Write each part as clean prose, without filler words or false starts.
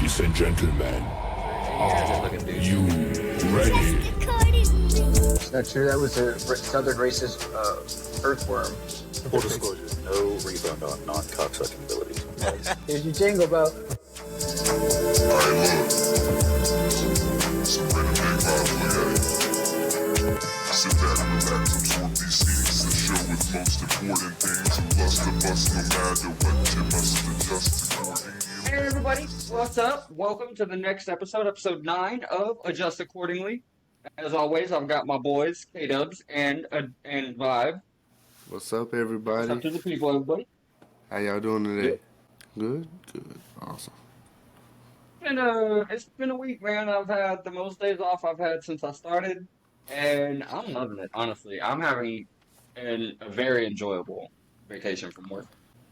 Ladies and gentlemen, are you ready? It's not true. That was a southern racist earthworm. Full disclosure, no refund on non-cocksucking abilities. Here's your jingle, bro. Alright, look. Some random big vibes, look at it. Sit back and relax, absorb these things. The show with most important things. And bust a bust, no matter what, you must adjust accordingly. Hey everybody, what's up? Welcome to the next episode, episode 9 of Adjust Accordingly. As always, I've got my boys, K-Dubs and Vibe. What's up, What's everybody? up to the people, everybody? How y'all doing today? Good? Good. Awesome. It's been a week, man. I've had the most days off I've had since I started, and I'm loving it, honestly. I'm having a very enjoyable vacation from work.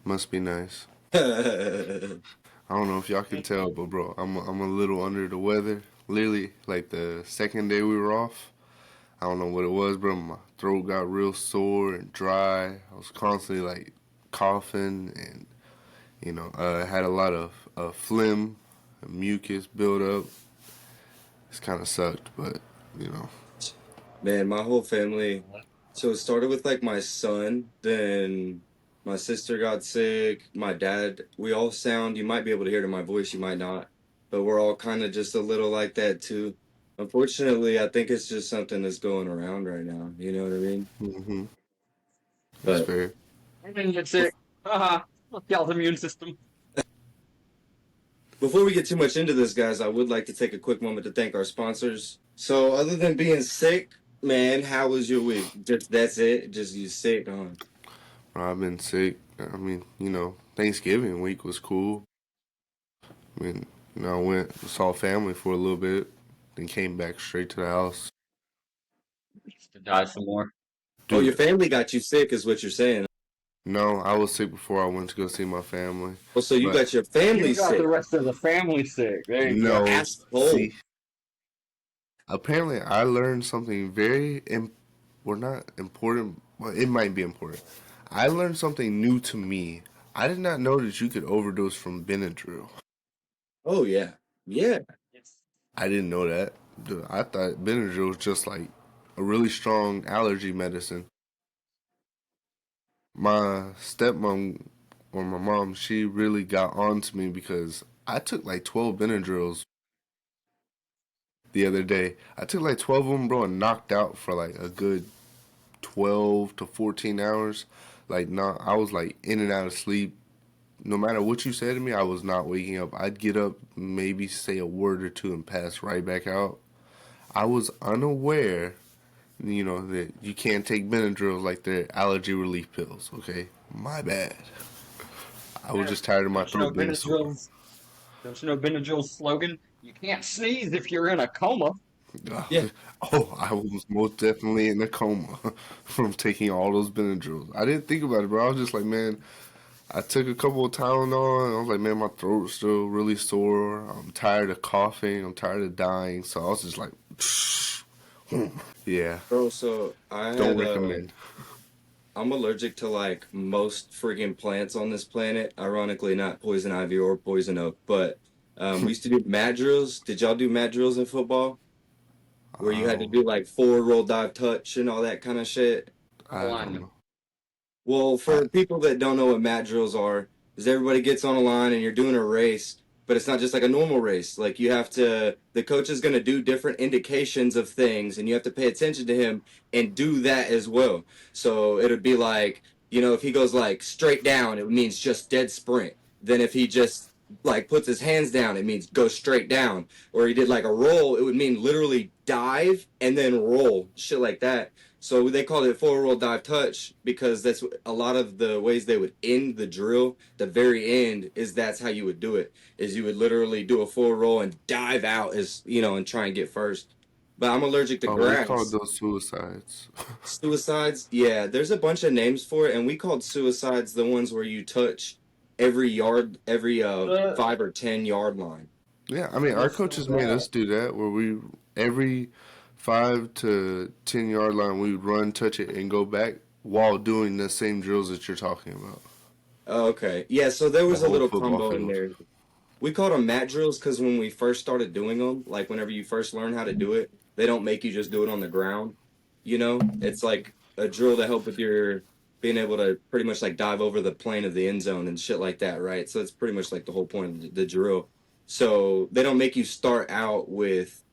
Must be nice. I don't know if y'all can tell, but bro, I'm a little under the weather. Literally, like the second day we were off, I don't know what it was, bro. My throat got real sore and dry. I was constantly like coughing and, I had a lot of phlegm and mucus build up. It's kind of sucked, but, Man, my whole family. So it started with like my son, then my sister got sick, my dad. We all sound, you might be able to hear it in my voice, you might not. But we're all kind of just a little like that too. Unfortunately, I think it's just something that's going around right now. You know what I mean? mm-hmm. That's But fair. I didn't get sick. Haha. Y'all's immune system. before we get too much into this, guys, I would like to take a quick moment to thank our sponsors. So other than being sick, man, how was your week? Just that's it? Just you sick, huh? I've been sick. I mean, Thanksgiving week was cool. I mean, I went saw family for a little bit, then came back straight to the house. Just to die some more. Oh, Dude, your family got you sick is what you're saying. no, I was sick before I went to go see my family. Oh, so you But got your family You got sick. the rest of the family sick. There you go. no, Asshole. see, apparently I learned something well, not important. Well, it might be important. I learned something new to me. I did not know that you could overdose from Benadryl. Oh, yeah. Yeah. It's I didn't know that. Dude, I thought Benadryl was just like a really strong allergy medicine. My stepmom or my mom, she really got on to me because I took like 12 Benadryls the other day. I took like 12 of them, bro, and knocked out for like a good 12 to 14 hours. I was like in and out of sleep. No matter what you said to me, I was not waking up. I'd get up, maybe say a word or two, and pass right back out. I was unaware, that you can't take Benadryl like they're allergy relief pills, okay? My bad. I was just tired of my don't you know throat being sore. Benadryl's slogan? You can't sneeze if you're in a coma. Yeah. Oh, I was most definitely in a coma from taking all those Benadryls. I didn't think about it, bro. I was just like, man, I took a couple of Tylenol, and I was like, man, my throat's still really sore. I'm tired of coughing. I'm tired of dying. So I was just like, yeah, Bro, so don't recommend. I'm allergic to like most freaking plants on this planet. Ironically, not poison ivy or poison oak, but we used to do mat drills. Did y'all do mat drills in football? Where you had to Um, do like forward roll, dive, touch, and all that kind of shit? I don't know. Well, I, for people that don't know what mat drills are, is everybody gets on a line and you're doing a race, but it's not just like a normal race. Like the coach is going to do different indications of things, and you have to pay attention to him and do that as well. So it would be like, if he goes like straight down, it means just dead sprint. Then if he just like puts his hands down, it means go straight down. Or he did like a roll, it would mean literally dive and then roll, shit like that. So they called it forward roll, dive, touch because that's a lot of the ways they would end the drill. The very end that's how you would do it. Is you would literally do a forward roll and dive out and try and get first. But I'm allergic to we called grass. those suicides. Suicides, yeah, there's a bunch of names for it, and we called suicides the ones where you touch every 5 or 10 yard line. Yeah, I mean, our coaches made us do that where every 5 to 10 yard line, we would run, touch it, and go back while doing the same drills that you're talking about. Okay, yeah, so there The was a whole little football combo in field. there. We called them mat drills because when we first started doing them, like whenever you first learn how to do it, they don't make you just do it on the ground. You know, it's like a drill to help with your being able to pretty much like dive over the plane of the end zone and shit like that, right? So it's pretty much like the whole point of the drill. So they don't make you start out with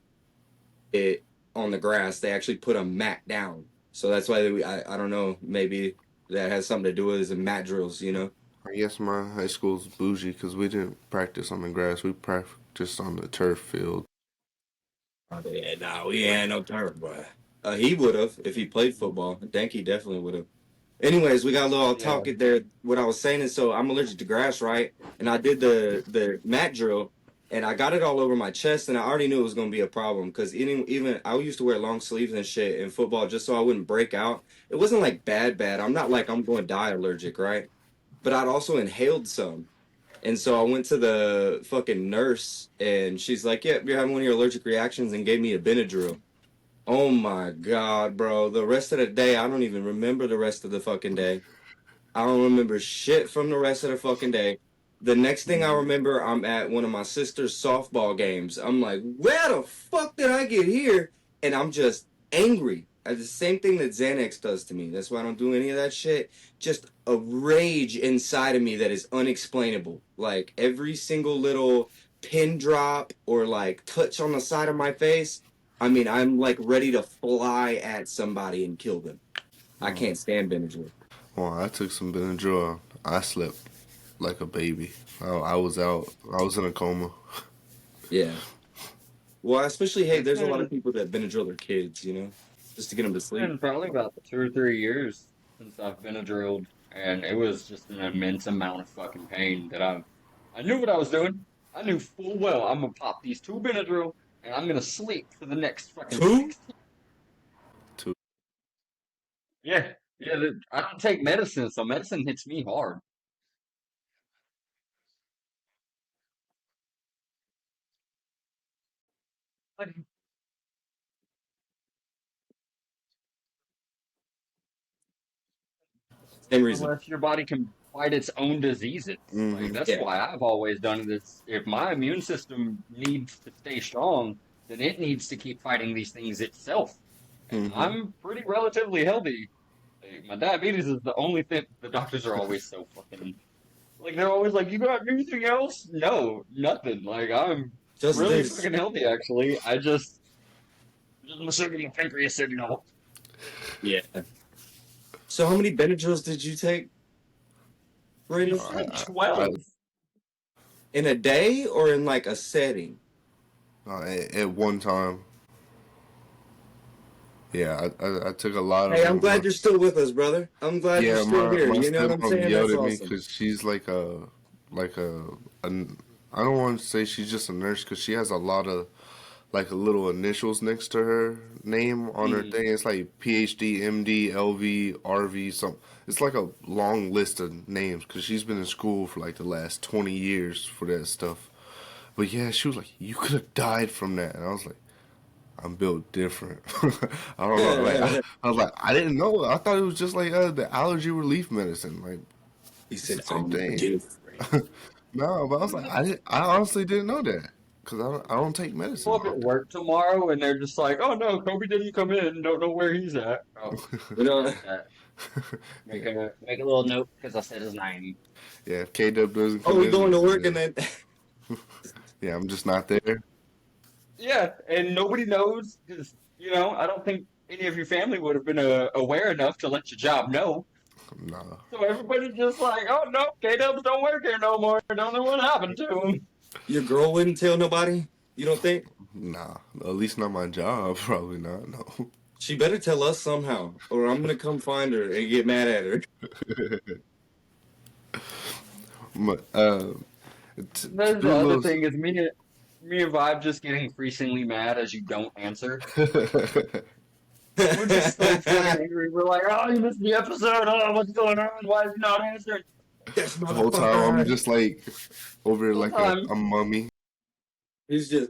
it on the grass. They actually put a mat down. So that's why I don't know, maybe that has something to do with it, mat drills, you know? I guess my high school's bougie because we didn't practice on the grass. We practiced on the turf field. Oh, yeah, nah, we ain't no turf, boy. He would have if he played football. Danky definitely would have. Anyways, we got a little talk there. What I was saying is, so I'm allergic to grass, right? And I did the mat drill, and I got it all over my chest, and I already knew it was gonna be a problem because even I used to wear long sleeves and shit in football just so I wouldn't break out. It wasn't like bad. I'm not like I'm going to die allergic, right? But I'd also inhaled some. And so I went to the fucking nurse, and she's like, "Yep, you're having one of your allergic reactions," and gave me a Benadryl. Oh my God, bro. The rest of the day, I don't even remember the rest of the fucking day. I don't remember shit from the rest of the fucking day. The next thing I remember, I'm at one of my sister's softball games. I'm like, where the fuck did I get here? And I'm just angry. The same thing that Xanax does to me. That's why I don't do any of that shit. Just a rage inside of me that is unexplainable. Like every single little pin drop or like touch on the side of my face. I mean, I'm like ready to fly at somebody and kill them. I can't stand Benadryl. Well, I took some Benadryl. I slept like a baby. I was out. I was in a coma. Yeah. Well, especially, hey, there's a lot of people that Benadryl their kids, you know, just to get them to It's sleep. been probably about 2 or 3 years since I've been drilled, and it was just an immense amount of fucking pain that I knew what I was doing. I knew full well I'm gonna pop these 2 Benadryl and I'm gonna sleep for the next fucking Two? 16. Too. Yeah, yeah. I don't take medicine, so medicine hits me hard. Like, Same reason. unless your body can fight its own diseases. Like Hmm. that's Yeah. why I've always done this. If my immune system needs to stay strong, then it needs to keep fighting these things itself. And Hmm. I'm pretty relatively healthy. Like, my diabetes is the only thing the doctors are always so fucking like they're always like, "You got anything else?" No, nothing. Like I'm Just really this. fucking healthy actually. I just missing my pancreas signal. Yeah. So how many Benadryls did you take, Brady? It's like I 12. In a day or in like a setting? at one time. Yeah, I took a lot of Hey, I'm them. glad you're still with us, brother. I'm glad you're Yeah, still here. my You know what I'm stepmom saying? yelled That's at me awesome. because she's like I don't want to say she's just a nurse because she has a lot of like little initials next to her name on her Mm. thing. It's like PhD, MD, LV, RV, something. It's like a long list of names because she's been in school for like the last 20 years for that stuff. But yeah, she was like, "You could have died from that," and I was like, "I'm built different." I don't know. Like I was like, I didn't know. I thought it was just like the allergy relief medicine. Like He it's said, the same I'm thing. different. No, but I was like, I honestly didn't know that because I don't take Pull medicine up at often. work tomorrow and they're just like, "Oh no, Kobe didn't come in. Don't know where he's at." Oh, You know? make a little note because I said his name. Yeah, if K Dub doesn't Oh, come we going to work in, and then yeah, I'm just not there. Yeah, and nobody knows because I don't think any of your family would have been aware enough to let your job know. Nah, So everybody's just like, "Oh no, K-Dubs don't work here no more. Don't know what happened to him." your girl wouldn't tell nobody. You don't think? nah. At least not my job. Probably not. No. She better tell us somehow, or I'm gonna come find her and get mad at her. But to That's do the a other little. thing is me and Vibe just getting increasingly mad as you don't answer. We're just so fucking angry. We're like, "Oh, you missed the episode. Oh, what's going on? Why is he not answering?" This The whole time I'm motherfucker. just like over here Whole like time a mummy. He's just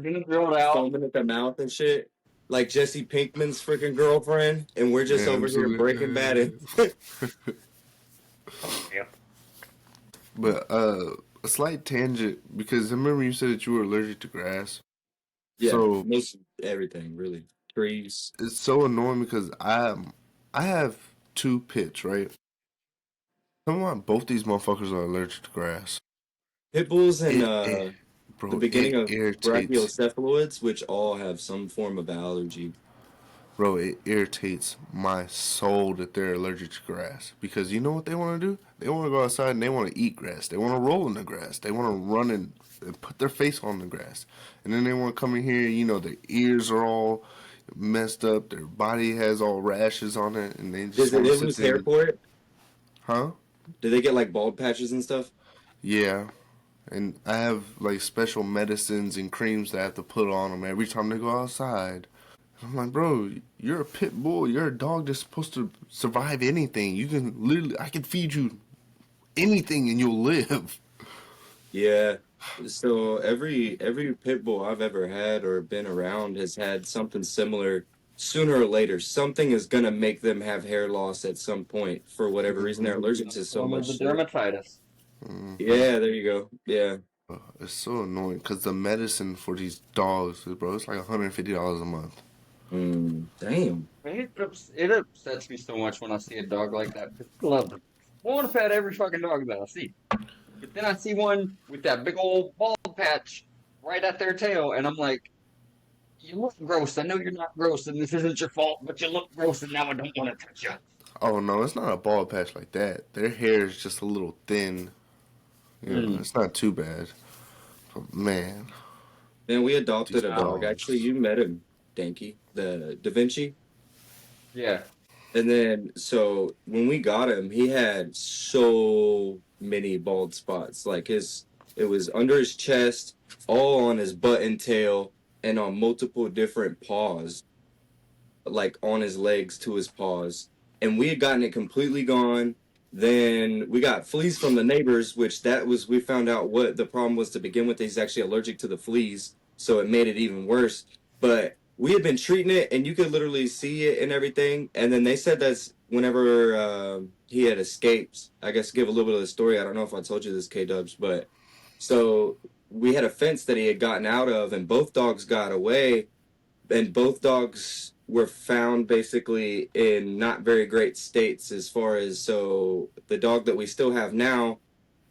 getting drilled out. foaming at the mouth and shit. Like Jesse Pinkman's freaking girlfriend, and we're just Yeah, over here breaking bad. absolutely. Yep. But a slight tangent because I remember you said that you were allergic to grass. Yeah, So most everything really. Trees. it's so annoying because I have two pits, right? Someone both these motherfuckers are allergic to grass. Pit bulls and It the bro, beginning it of irritates. brachiocephaloids, which all have some form of allergy. Bro, it irritates my soul that they're allergic to grass. Because you know what they want to do? They want to go outside and they want to eat grass. They want to roll in the grass. They want to run and put their face on the grass. And then they want to come in here, their ears are all messed up. Their body has all rashes on it. And they just Does want they to sit lose there. hair for it? Huh? Do they get like bald patches and stuff? Yeah. And I have like special medicines and creams that I have to put on them every time they go outside. I'm like, bro, you're a pit bull. You're a dog that's supposed to survive anything. You can literally, I can feed you anything and you'll live. Yeah. So every pit bull I've ever had or been around has had something similar. Sooner or later, something is gonna make them have hair loss at some point for whatever reason. They're allergic to so Form of the much shit. dermatitis. Yeah, there you go. Yeah. It's so annoying because the medicine for these dogs, bro, it's like $150 a month. Damn. It upsets me so much when I see a dog like that. Because I love them. I want to pet every fucking dog that I see. But then I see one with that big old bald patch right at their tail, and I'm like, you look gross. I know you're not gross, and this isn't your fault, but you look gross, and now I don't want to touch you. Oh, no, it's not a bald patch like that. Their hair is just a little thin. It's not too bad. But man, Man, we adopted these a dog. dogs. Actually, you met him, Danky, the Da Vinci. Yeah. And then, so when we got him, he had so many bald spots. It was under his chest, all on his butt and tail, and on multiple different paws, like on his legs to his paws. And we had gotten it completely gone. Then we got fleas from the neighbors, we found out what the problem was to begin with. He's actually allergic to the fleas, so it made it even worse. But we had been treating it, and you could literally see it and everything. And then they said that's whenever he had escaped. I guess give a little bit of the story. I don't know if I told you this, K Dubs, but so we had a fence that he had gotten out of, and both dogs got away, and both dogs were found basically in not very great states as far as so the dog that we still have now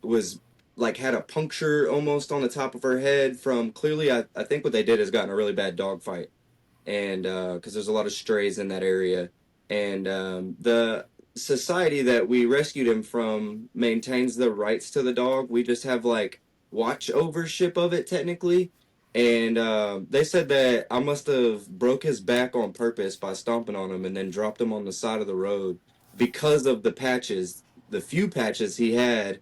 was like had a puncture almost on the top of her head from clearly I think what they did is gotten a really bad dog fight and because there's a lot of strays in that area and the society that we rescued him from maintains the rights to the dog. We just have like watch overship of it technically. And they said that I must have broke his back on purpose by stomping on him and then dropped him on the side of the road because of the patches, the few patches he had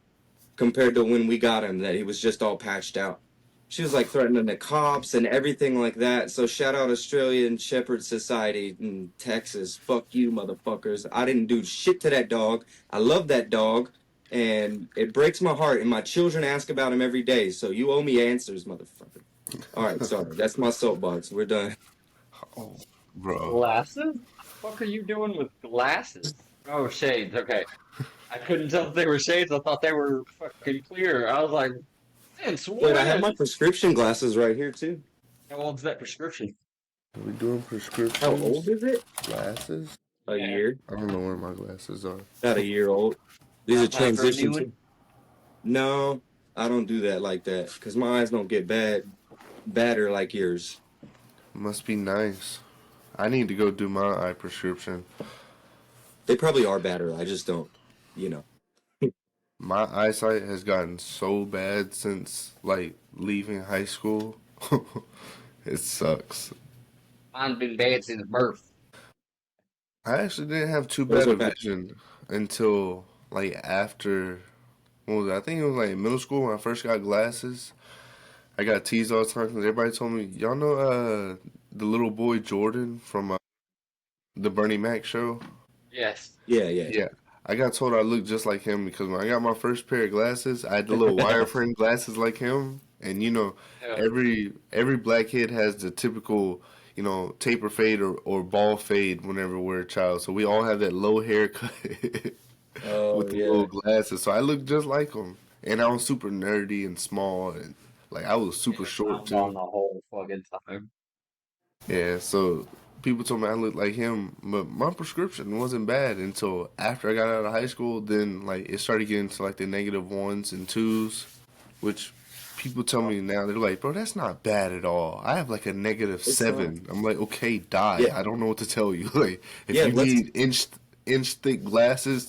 compared to when we got him, that he was just all patched out. She was like threatening the cops and everything like that. So shout out Australian Shepherd Society in Texas. Fuck you, motherfuckers. I didn't do shit to that dog. I love that dog. And it breaks my heart. And my children ask about him every day. So you owe me answers, motherfucker. All right, sorry. That's my soapbox. We're done. Oh, bro. Glasses? What the fuck are you doing with glasses? Oh, shades. Okay. I couldn't tell if they were shades. I thought they were fucking clear. I was like, since Wait, I have my when? prescription glasses right here too. How old's that prescription? Are we doing prescriptions? How old is it? Glasses? A Yeah. year. I don't know where my glasses are. About a year old. These are Not time for a new transitions. one? No, I don't do that like that because my eyes don't get badder like yours. Must be nice. I need to go do my eye prescription. They probably are badder. I just don't, you know. My eyesight has gotten so bad since like leaving high school. It sucks. Mine's been bad since birth. I actually didn't have too Those bad are of bad. vision until like after what was it? I think it was like middle school when I first got glasses. I got teased all the time because everybody told me, y'all know the little boy Jordan from the Bernie Mac show? Yes. Yeah. Yeah. I got told I looked just like him because when I got my first pair of glasses, I had the little wireframe glasses like him. And Yeah. every black kid has the typical, taper fade or ball fade whenever we're a child. So we all have that low haircut Oh with the yeah. little glasses. So I look just like him. And I was super nerdy and small, and like I was super short I'm too. on the whole fucking time. Yeah, so people told me I looked like him, but my prescription wasn't bad until after I got out of high school. Then like it started getting to like the negative ones and twos, which people tell me now they're like, bro, that's not bad at all. I have like a negative It's not. 7. I'm like, okay, die. Yeah. I don't know what to tell you. Like if Yeah, you let's need inch thick glasses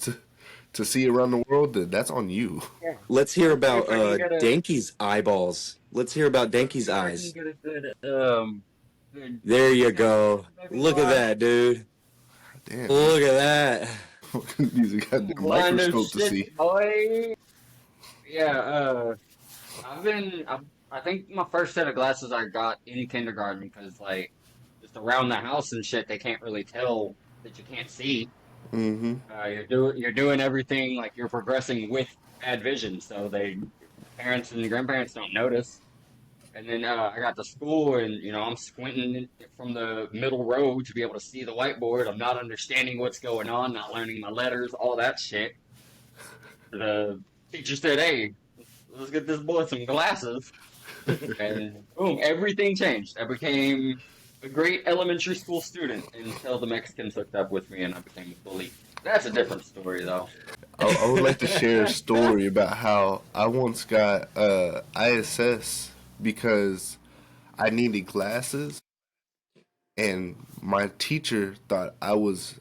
to see around the world, then that's on you. let's hear about If I can get a, Danky's eyeballs. Let's hear about Danky's if I can eyes. get a good, good There you check, go. maybe Look at blind. that, dude. Damn, Look at that. use a goddamn Blind as microscope to see. shit, boy. Yeah, I think my first set of glasses I got in kindergarten because, like, just around the house and shit, they can't really tell that you can't see. Mm-hmm. You're doing everything like you're progressing with bad vision, so they parents and grandparents don't notice. And then I got to school, and I'm squinting from the middle row to be able to see the whiteboard. I'm not understanding what's going on, not learning my letters, all that shit. The teacher said, "Hey, let's get this boy some glasses," and boom, everything changed. I became a great elementary school student until the Mexicans hooked up with me, and I became a bully. That's a different story, though. I would like to share a story about how I once got ISS because I needed glasses, and my teacher thought I was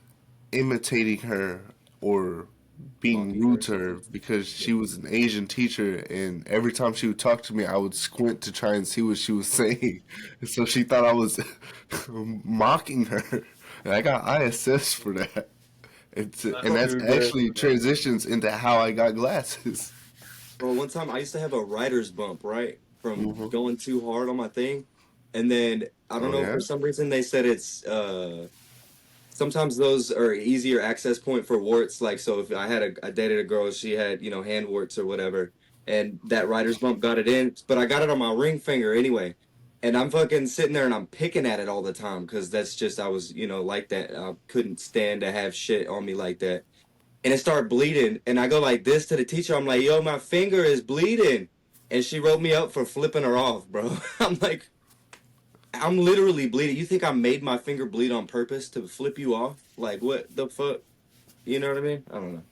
imitating her or being Mocking rude her to or her something. because she was an Asian teacher, and every time she would talk to me, I would squint to try and see what she was saying. So she thought I was mocking her, and I got ISS for that. That's And that's too actually good. transitions into how I got glasses. Bro, one time I used to have a writer's bump, right? From Hmm. going too hard on my thing. And then I don't Oh know, yeah. for some reason they said it's sometimes those are easier access point for warts. Like, so if I dated a girl, she had, hand warts or whatever, and that writer's bump got it in, but I got it on my ring finger anyway. And I'm fucking sitting there and I'm picking at it all the time because that's just, I was, like that. I couldn't stand to have shit on me like that. And it started bleeding. And I go like this to the teacher. I'm like, yo, my finger is bleeding. And she wrote me up for flipping her off, bro. I'm like, I'm literally bleeding. You think I made my finger bleed on purpose to flip you off? Like, what the fuck? You know what I mean? I don't know.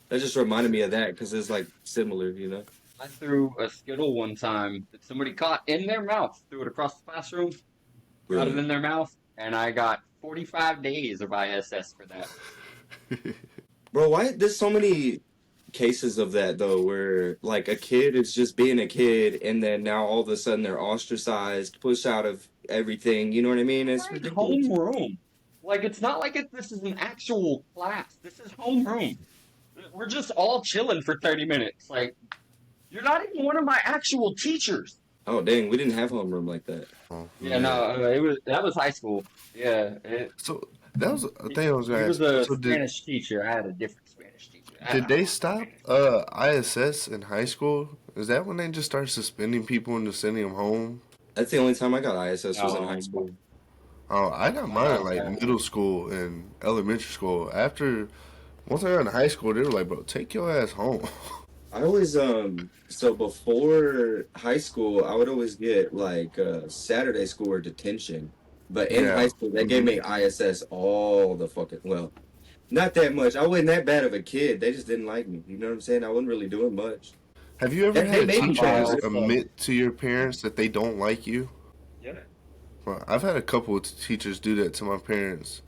That just reminded me of that because it's like similar. I threw a Skittle one time that somebody caught in their mouth, threw it across the classroom, got it Really? in their mouth, and I got 45 days of ISS for that. Bro, why there's so many cases of that though, where like a kid is just being a kid and then now all of a sudden they're ostracized, pushed out of everything. You know what I mean? It's Like ridiculous. homeroom. Like, it's not like this is an actual class. This is homeroom. We're just all chilling for 30 minutes. Like, you're not even one of my actual teachers. Oh dang, we didn't have homeroom like that. Oh Yeah, man. no, that was high school. Yeah, So that was a he, thing I was he gonna was ask. a So Spanish teacher. I had a different Spanish teacher. I had did a they hot stop Spanish teacher. ISS in high school? Is that when they just started suspending people and just sending them home? That's the only time I got ISS was in high No, school. Oh, I got mine in no, like middle school and elementary school. After once I got in high school, they were like, "Bro, take your ass home." I always so before high school I would always get like Saturday school or detention. But in high Yeah. school they gave Hmm. me ISS all the fucking well. Not that much. I wasn't that bad of a kid. They just didn't like me. You know what I'm saying? I wasn't really doing much. Have you ever They had made me teachers bad. admit to your parents that they don't like you? Yeah. Well, I've had a couple of teachers do that to my parents,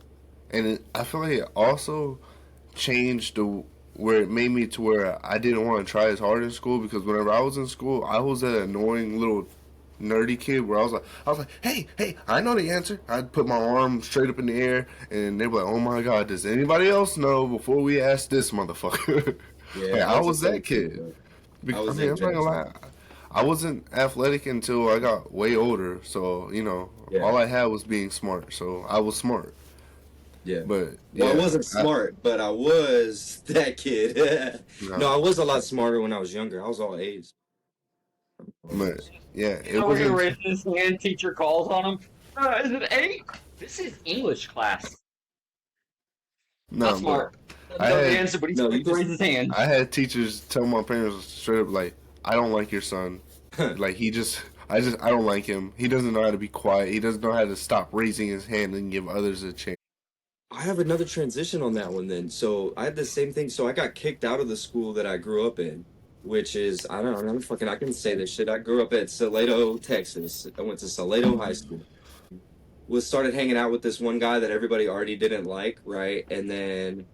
and I feel like it also changed the where it made me to where I didn't want to try as hard in school because whenever I was in school, I was that annoying little nerdy kid where I was like, hey, I know the answer. I'd put my arm straight up in the air, and they'd be like, oh my god, does anybody else know before we ask this motherfucker? Yeah, Like I I was the was that same too, kid. bro. I I was mean, that I'm not gonna generous. lie. I wasn't athletic until I got way older, so Yeah, all I had was being smart. So I was smart, yeah. but Well, I yeah, wasn't smart, but I was that kid. No, I no, was a lot smarter when I was younger. I was all A's. All but A's. yeah, He's it over here wasn't. raising his hand. Teacher calls on him. Is it eight? This is English class. Not No, smart. I Doesn't know the had- answer, but he's no, quick you to raise his hand. I had teachers tell my parents straight up like, I don't like your son. Like I don't like him. He doesn't know how to be quiet. He doesn't know how to stop raising his hand and give others a chance. I have another transition on that one then. So I had the same thing. So I got kicked out of the school that I grew up in, which is, I don't know, I can say this shit. I grew up at Salado, Texas. I went to Salado High School. Started hanging out with this one guy that everybody already didn't like, right? And then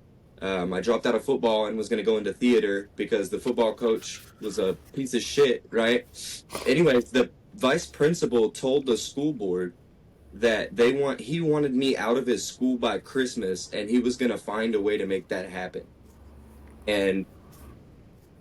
I dropped out of football and was going to go into theater because the football coach was a piece of shit, right? Anyways, the vice principal told the school board that he wanted me out of his school by Christmas, and he was going to find a way to make that happen. And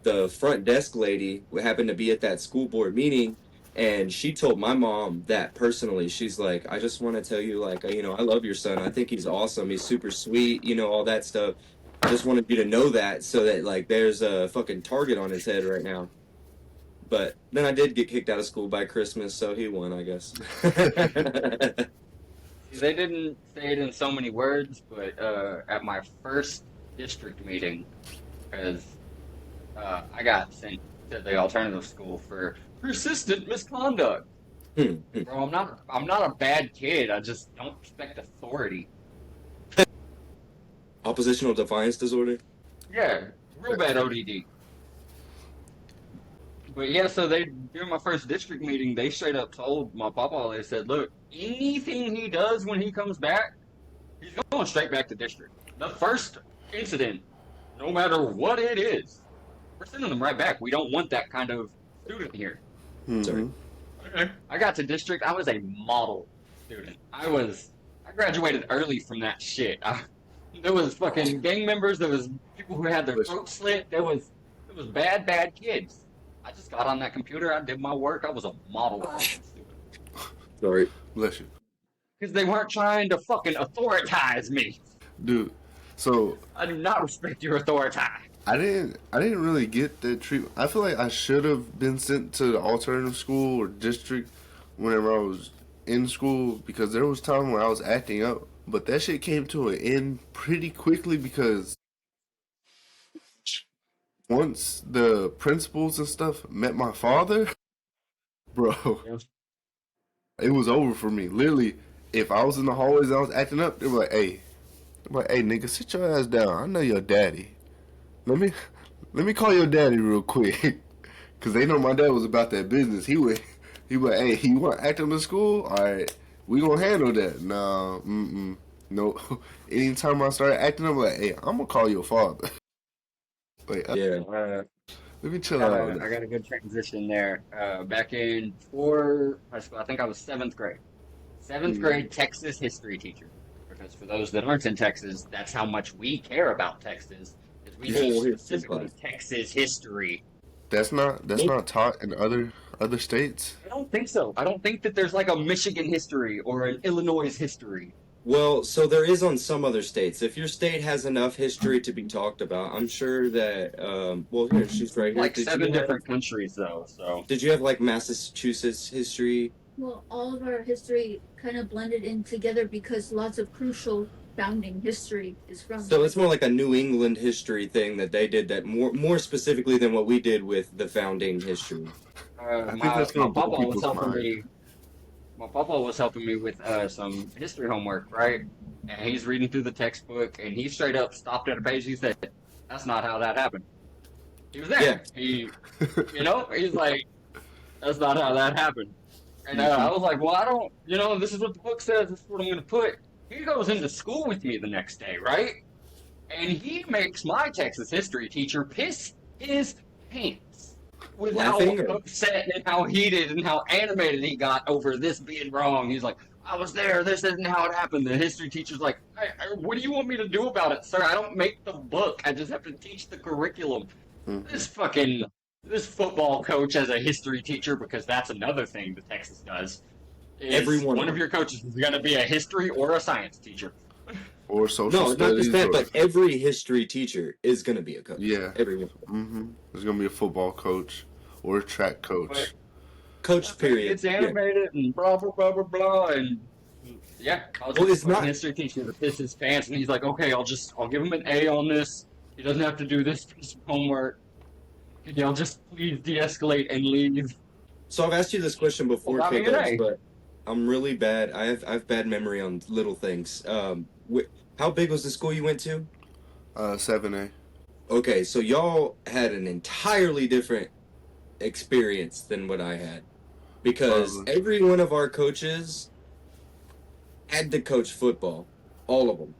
the front desk lady happened to be at that school board meeting, and she told my mom that personally. She's like, I just want to tell you, like, I love your son. I think he's awesome. He's super sweet, all that stuff. I just wanted you to know that so that, like, there's a fucking target on his head right now. But then I did get kicked out of school by Christmas, so he won, I guess. They didn't say it in so many words, but at my first district meeting, because I got sent to the alternative school for persistent misconduct. Bro, I'm not a bad kid. I just don't respect authority. Oppositional defiance disorder? Yeah, real bad ODD. But yeah, so during my first district meeting, they straight up told my papa, they said, look, anything he does when he comes back, he's going straight back to district. The first incident, no matter what it is, we're sending them right back. We don't want that kind of student here. Sorry. I got to district, I was a model student. I graduated early from that shit. There was fucking gang members, there was people who had their throat slit, there was bad kids. I just got on that computer, I did my work, I was a model student. Sorry. Bless you. Because they weren't trying to fucking authoritize me. Dude, so I do not respect your authority. I didn't really get the treatment. I feel like I should have been sent to the alternative school or district whenever I was in school, because there was time when I was acting up, but that shit came to an end pretty quickly because once the principals and stuff met my father, bro, it was over for me. Literally, if I was in the hallways and I was acting up, they were like, hey, nigga, sit your ass down. I know your daddy. Let me call your daddy real quick. Cause they know my dad was about that business. He would, hey, you want to act up in school? All right, we gonna handle that. Nah, no. Anytime I started acting up, like, hey, I'm gonna call your father. Wait, Yeah. let me chill out. I got a good transition there. Back in high school, I think I was 7th grade. 7th grade Texas history teacher. Because for those that aren't in Texas, that's how much we care about Texas. Is we teach specifically Texas history. That's not taught in other states. I don't think so. I don't think that there's like a Michigan history or an Illinois history. Well, so there is on some other states. If your state has enough history to be talked about, I'm sure that, well, here, she's right here. Like 7 different countries, though, so. Did you have, like, Massachusetts history? Well, all of our history kind of blended in together because lots of crucial founding history is from. So it's more like a New England history thing that they did, that more specifically than what we did with the founding history. My papa was helping me. My papa was helping me with some history homework, right? And he's reading through the textbook, and he straight up stopped at a page. He said, "That's not how that happened." He was there. Yeah. He's like, "That's not how that happened." And I was like, "Well, I don't. This is what the book says. This is what I'm going to put." He goes into school with me the next day, right? And he makes my Texas history teacher piss his pants with how upset and how heated and how animated he got over this being wrong. He's like, I was there, this isn't how it happened. The history teacher's like, what do you want me to do about it, sir? I don't make the book. I just have to teach the curriculum. This football coach as a history teacher, because that's another thing that Texas does. One of your coaches is going to be a history or a science teacher. Or social studies. No, not just that, but every history teacher is going to be a coach. Yeah. Everyone. Mm-hmm. There's going to be a football coach or a track coach. Coach, period. It's animated and blah, blah, blah, blah, blah. And Yeah, I was Well, just it's a fucking not. history teacher to piss his pants, and he's like, okay, I'll give him an A on this. He doesn't have to do this piece of homework. Could y'all just please de-escalate and leave? So I've asked you this question Well, before, got K me an Dubs, A. but I'm really bad. I have bad memory on little things. How big was the school you went to? 7A. Okay, so y'all had an entirely different experience than what I had because Probably. every one of our coaches had to coach football, all of them.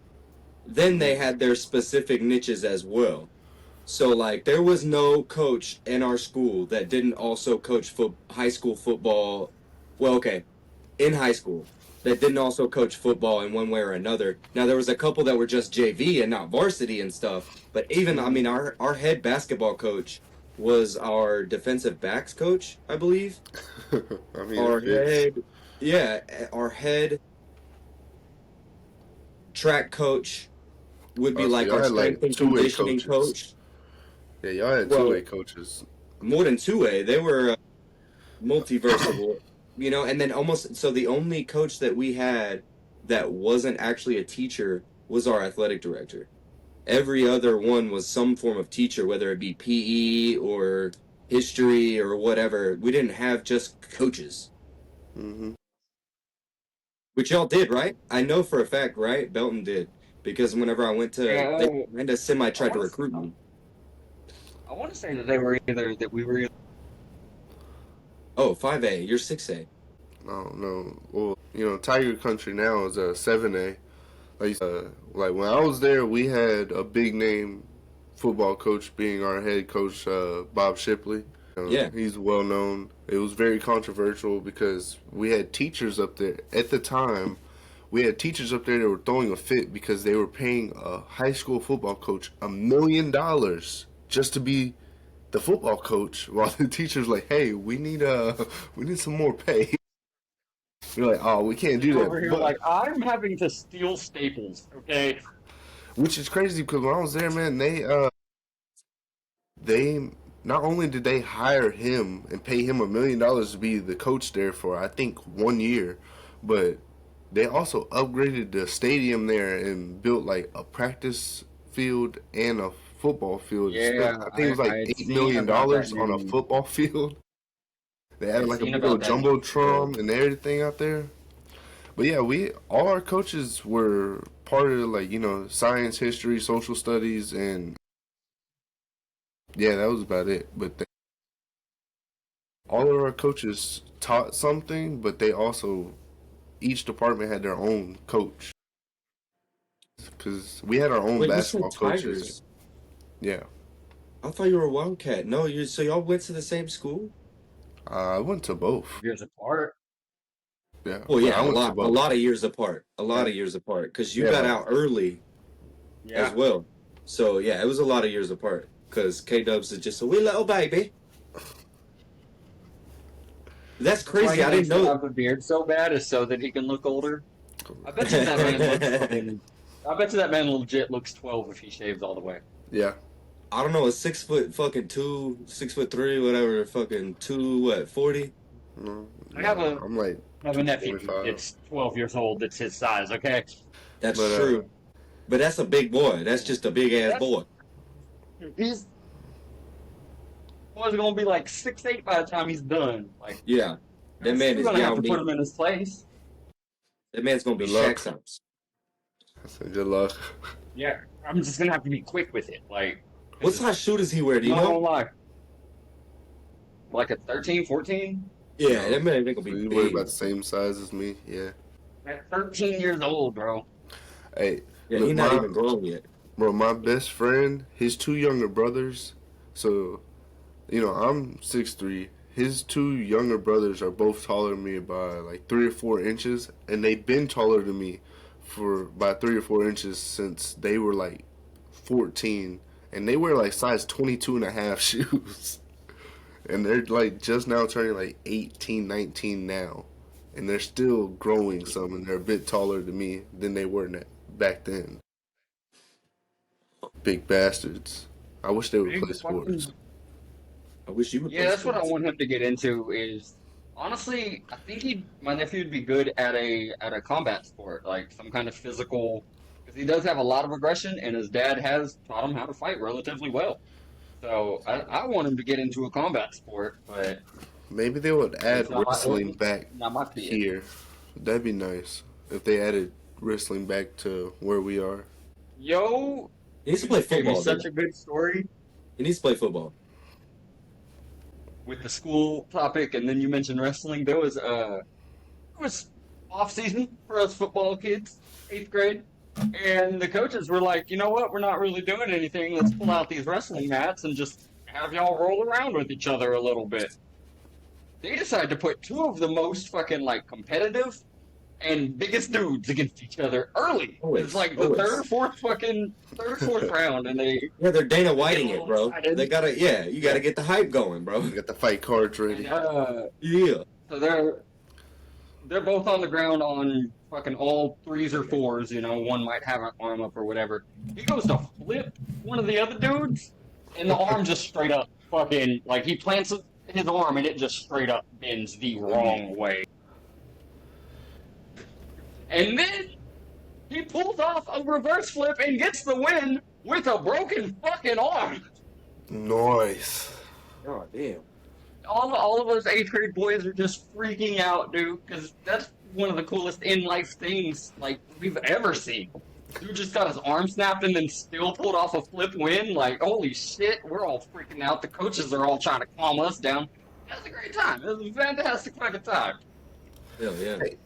Then they had their specific niches as well. So like there was no coach in our school that didn't also coach high school football. Well, okay, in high school that didn't also coach football in one way or another. Now there was a couple that were just JV and not varsity and stuff. But even I mean our head basketball coach was our defensive backs coach, I believe. I mean, Our it fits. head, yeah, our head track coach would be Oh, so like y'all our had strength like and two-way conditioning coaches. coach. Yeah, y'all had Well, two-way coaches. more than two-way, they were multiversal, you know. And then almost so the only coach that we had that wasn't actually a teacher was our athletic director. Every other one was some form of teacher, whether it be PE or history or whatever. We didn't have just coaches, Hmm. which y'all did, right? I know for a fact, right? Belton did because whenever I went to, Yeah, they kind of semi I tried to want recruit to. me. I want to say that they were either that we were. Oh, 5A, you're 6A. I don't know. Well, Tiger Country now is a 7A. Like when I was there, we had a big name football coach being our head coach, Bob Shipley. Yeah. He's well known. It was very controversial because we had teachers up there at the time. We had teachers up there that were throwing a fit because they were paying a high school football coach $1 million just to be the football coach, while the teacher's like, "Hey, we need some more pay." You're like, "Oh, we can't do Over that." here, But like I'm having to steal staples. Okay, which is crazy because when I was there, man, they not only did they hire him and pay him $1 million to be the coach there for I think 1 year, but they also upgraded the stadium there and built like a practice field and a football field. Spent yeah, I think it was I like had eight seen million about that dollars on a news. football field. They I added had like a seen big old about that news. So jumbotron and everything out there. But yeah, we all our coaches were part of like science, history, social studies, and yeah, that was about it. But all of our coaches taught something, but they also each department had their own coach because we had our own Wait, you said basketball coaches. Tigers. Yeah, I thought you were a Wildcat. No, you so y'all went to the same school? I went to both. years apart. Yeah, Well, but I yeah, went to a both. lot of years apart. A lot Yeah, of years apart. Because you yeah, got but out early as Yeah, well. So yeah, it was a lot of years apart. Because K Dubs is just a wee little baby. That's that's why crazy. he I didn't likes to know. have a beard so bad, is so that he can look older. I bet you that man looks fucking. I bet you that man legit looks 12 if he shaves all the way. yeah. I don't know, a 6 foot fucking two, 6'3", whatever, fucking two, what, 40? No, I have no, a I'm like have a nephew 225. that's 12 years old that's his size. Okay, That's But true. But that's a big boy. That's just a big ass that's boy. he's boy's gonna be like 6'8" by the time he's done. Like Yeah. That I'm man still is gonna have Yao to put Ming. him in his place. That man's gonna be good Shaq luck. size. I said good luck. Yeah, I'm just gonna have to be quick with it. Like, What 'cause size shoe does he wear? Do I'm you not gonna know? lie, like a 13, 14. Yeah, No, that man gonna so be you weigh about big. the same size as me. Yeah. At 13 years old, bro. Hey, Yeah, look, he's not even grown yet. my best friend, his two younger brothers. So I'm 6'3". His two younger brothers are both taller than me by like 3 or 4 inches, and they've been taller than me for by 3 or 4 inches since they were like 14, and they wear like size 22 and a half shoes, and they're like just now turning like 18, 19 now, and they're still growing some, and they're a bit taller than me than they were back then. Big bastards. I wish they would Big play sports. fucking. I wish you would Yeah, play that's what I sports. want him to get into is Honestly, I think my nephew would be good at a combat sport, like some kind of physical, because he does have a lot of aggression, and his dad has taught him how to fight relatively well. So I want him to get into a combat sport, but Maybe they would add it's wrestling back not my kid. here. That'd be nice if they added wrestling back to where we are. Yo, He needs to play you gave me football. such Dude. a good story He needs to play football. with the school topic, and then you mentioned wrestling. It was off season for us football kids, 8th grade. And the coaches were like, you know what? We're not really doing anything. Let's pull out these wrestling mats and just have y'all roll around with each other a little bit. They decided to put two of the most fucking like competitive and biggest dudes against each other early. Always, It's like the always. third or fourth round, and they Yeah, they're Dana Whiting it, bro. Excited. They gotta, yeah, you gotta get the hype going, bro. We got the fight cards ready. Yeah. so they're both on the ground on fucking all threes or fours. You know, one might have an arm up or whatever. He goes to flip one of the other dudes, and the arm just straight up fucking like he plants his arm and it just straight up bends the wrong way. And then he pulls off a reverse flip and gets the win with a broken fucking arm. Nice. Oh, damn. All of us 8th grade boys are just freaking out, dude, because that's one of the coolest in life things like we've ever seen. Dude just got his arm snapped and then still pulled off a flip win. Like, holy shit, we're all freaking out. The coaches are all trying to calm us down. It was a great time. It was a fantastic fucking time. Hell yeah. Hey,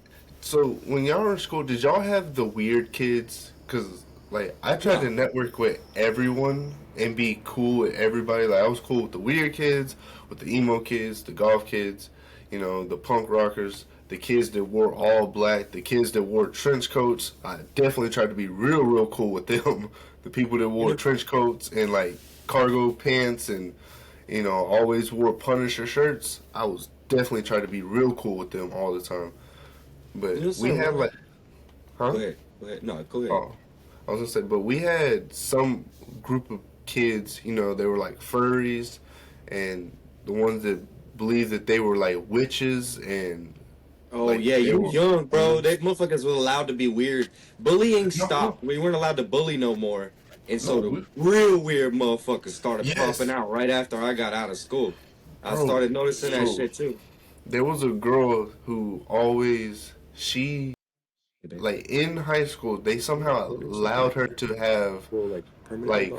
so when y'all were in school, did y'all have the weird kids? Cause like I tried to network with everyone and be cool with everybody. Like I was cool with the weird kids, with the emo kids, the golf kids, you know, the punk rockers, the kids that wore all black, the kids that wore trench coats. I definitely tried to be real cool with them. The people that wore trench coats and like cargo pants and you know always wore Punisher shirts. I was definitely trying to be real cool with them all the time. But You know we had like, huh? Go ahead. Go ahead. No, go ahead. Oh, I was gonna say, but we had some group of kids, you know, they were like furries, and the ones that believed that they were like witches, and Oh, like, yeah, they you were- young, bro. They motherfuckers were allowed to be weird. Bullying stopped. We weren't allowed to bully no more. And so No, the real weird motherfuckers started Yes. popping out right after I got out of school. I Bro, started noticing that so- shit too. there was a girl who always like in high school they somehow allowed her to have like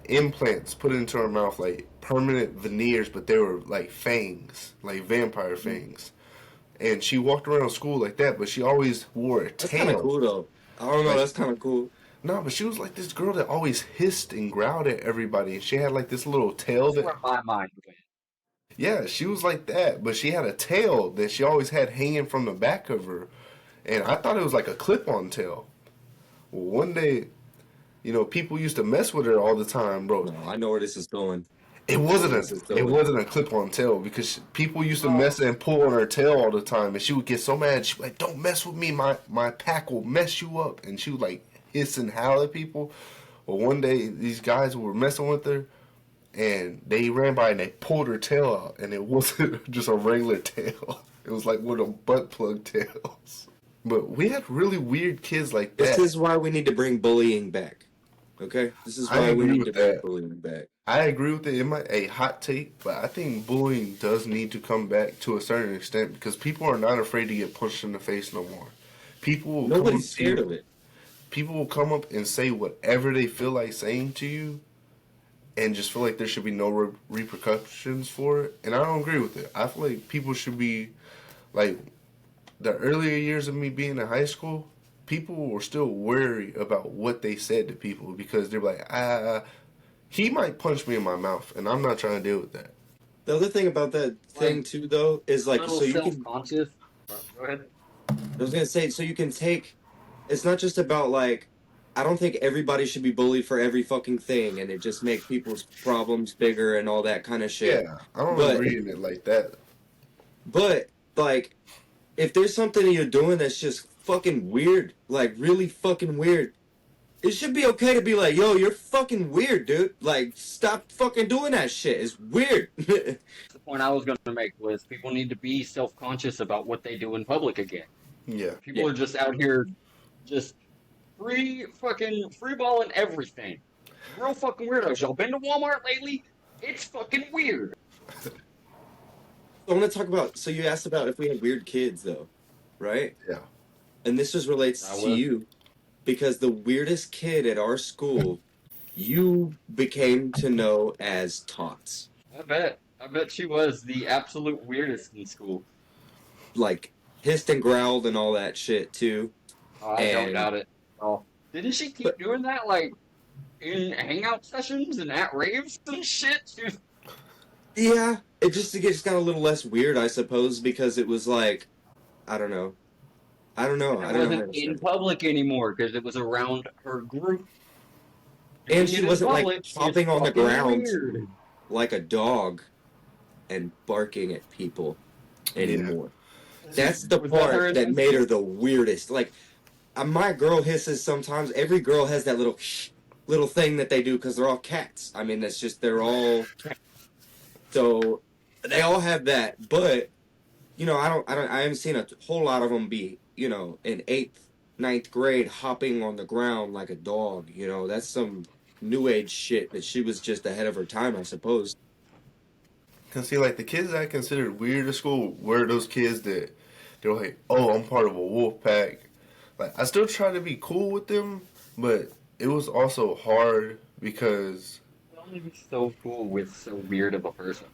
implants put into her mouth, like permanent veneers, but they were like fangs, like vampire fangs. And she walked around school like that, but she always wore a That's kind of tail. cool though. I don't know. That's kind of cool. No, but she was like this girl that always hissed and growled at everybody. And she had like this little tail That's that, where my mind went. yeah, she was like that, but she had a tail that she always had hanging from the back of her. And I thought it was like a clip-on tail. Well, one day, you know, people used to mess with her all the time, bro. No, I know where this is going. It wasn't a clip-on tail because people used to mess and pull on her tail all the time, and she would get so mad. She would like, "Don't mess with me, my pack will mess you up," and she would like hiss and howl at people. Well, one day these guys were messing with her, and they ran by and they pulled her tail out, and it wasn't just a regular tail. It was like one of the butt plug tails. But we had really weird kids like that. This is why we need to bring bullying back. Okay? This is I why we agree need to with bring that. bullying back. I agree with it. It might a hot take, but I think bullying does need to come back to a certain extent because people are not afraid to get punched in the face no more. People will come up Nobody's to you- scared of it. People will come up and say whatever they feel like saying to you, and just feel like there should be no repercussions for it. And I don't agree with it. I feel like people should be like the earlier years of me being in high school. People were still wary about what they said to people because they're like, he might punch me in my mouth, and I'm not trying to deal with that. The other thing about that thing too, though, is like, so you can. self-conscious. Go ahead. I was gonna say, so you can take. It's not just about like. I don't think everybody should be bullied for every fucking thing, and it just makes people's problems bigger and all that kind of shit. Yeah, I don't But- agree in it like that. But like, if there's something you're doing that's just fucking weird, like really fucking weird, It should be okay to be like, yo, you're fucking weird, dude. Like, stop fucking doing that shit. It's weird. The point I was going to make was people need to be self-conscious about what they do in public again. Yeah. People are just out here just free balling everything. Real fucking weirdos. Y'all been to Walmart lately? It's fucking weird. I want to talk about, so you asked about if we had weird kids, though, right? Yeah. And this just relates to you, because the weirdest kid at our school, you became to know as Tots. I bet she was the absolute weirdest in school. Like, hissed and growled and all that shit, too. I don't doubt it. Oh, didn't she keep doing that, like, in hangout sessions and at raves and shit? Yeah, it just got a little less weird, I suppose, because it was like, I don't know. It wasn't in public anymore because it was around her group. And she wasn't like hopping on the ground weird. like a dog and barking at people anymore. That's the part that made her the weirdest. Like, my girl hisses sometimes. Every girl has that little thing that they do because they're all cats. I mean, that's just, they're all... So, they all have that, but, you know, I haven't seen a whole lot of them be, you know, in 8th, 9th grade hopping on the ground like a dog, you know, that's some new age shit that she was just ahead of her time, I suppose. Cause see, like the kids that I considered weird at school were those kids that they're like, oh, I'm part of a wolf pack. Like, I still try to be cool with them, but it was also hard because... Only be so cool with so weird of a person.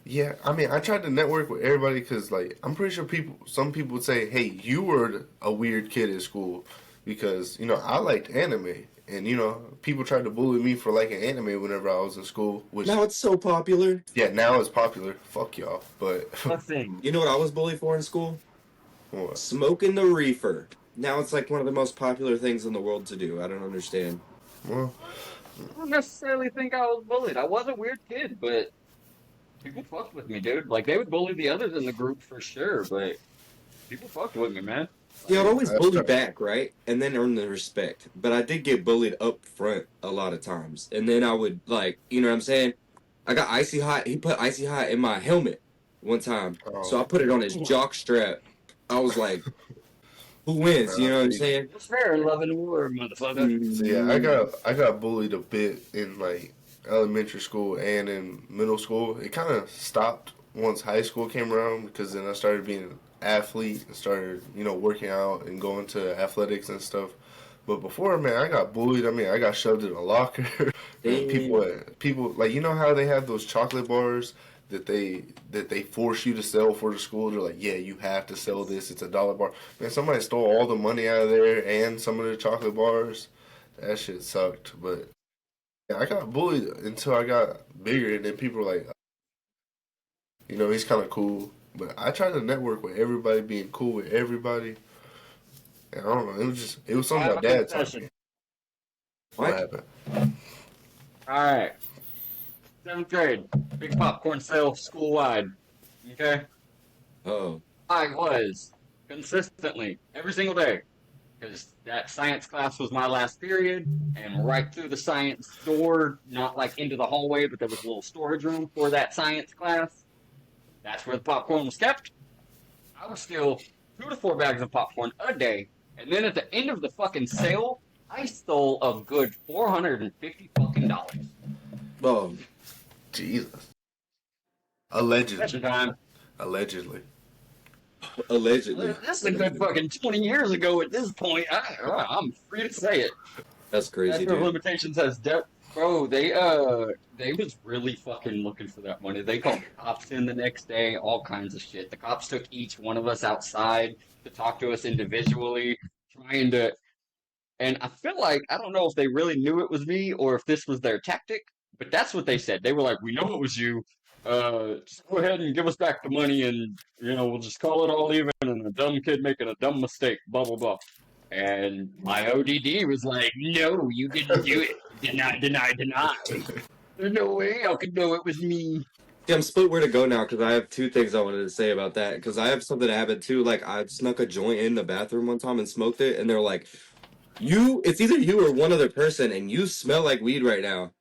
Yeah, I mean, I tried to network with everybody because, like, I'm pretty sure some people would say, hey, you were a weird kid at school because, you know, I liked anime. And, you know, people tried to bully me for liking anime whenever I was in school. Which, now it's so popular. Yeah, now it's popular. Fuck y'all. But... You know what I was bullied for in school? What? Smoking the reefer. Now it's like one of the most popular things in the world to do. I don't understand. Well... I don't necessarily think I was bullied. I was a weird kid, but people fucked with me, dude. Like, they would bully the others in the group for sure, but people fucked with me, man. Yeah, I'd always bully back, right? And then earn the respect. But I did get bullied up front a lot of times. And then I would, like, you know what I'm saying? I got Icy Hot. He put Icy Hot in my helmet one time. Oh. So I put it on his jock strap. I was like... Who wins? You know what I'm saying? It's fair in love and war, motherfucker. So yeah, I got bullied a bit in like elementary school and in middle school. It kind of stopped once high school came around because then I started being an athlete and started, you know, working out and going to athletics and stuff. But before, man, I got bullied. I mean, I got shoved in a locker. people like, you know how they have those chocolate bars that they force you to sell for the school. They're like, yeah, you have to sell this. It's $1 bar. Man, somebody stole all the money out of there and some of the chocolate bars. That shit sucked. But yeah, I got bullied until I got bigger, and then people were like, you know, he's kind of cool. But I tried to network with everybody, being cool with everybody. And I don't know. It was something my dad taught me. What happened? All right. 7th grade, big popcorn sale school-wide, okay? Oh. I was, consistently, every single day, because that science class was my last period, and right through the science door, not like into the hallway, but there was a little storage room for that science class. That's where the popcorn was kept. I would steal 2 to 4 bags of popcorn a day, and then at the end of the fucking sale, I stole a good $450 fucking dollars. Oh. Jesus. Allegedly. Time. Allegedly. Allegedly. This is a good fucking 20 years ago at this point. I'm free to say it. That's crazy, dude. Limitations has bro, they was really fucking looking for that money. They called the cops in the next day, all kinds of shit. The cops took each one of us outside to talk to us individually, trying to... And I feel like, I don't know if they really knew it was me or if this was their tactic, but that's what they said. They were like, we know it was you. Just go ahead and give us back the money and, you know, we'll just call it all even and a dumb kid making a dumb mistake, blah, blah, blah. And my ODD was like, no, you didn't do it. Deny. There's no way I could know it was me. Yeah, I'm split where to go now because I have 2 things I wanted to say about that. Because I have something that happened too. Like, I snuck a joint in the bathroom one time and smoked it, and they're like, It's either you or one other person, and you smell like weed right now.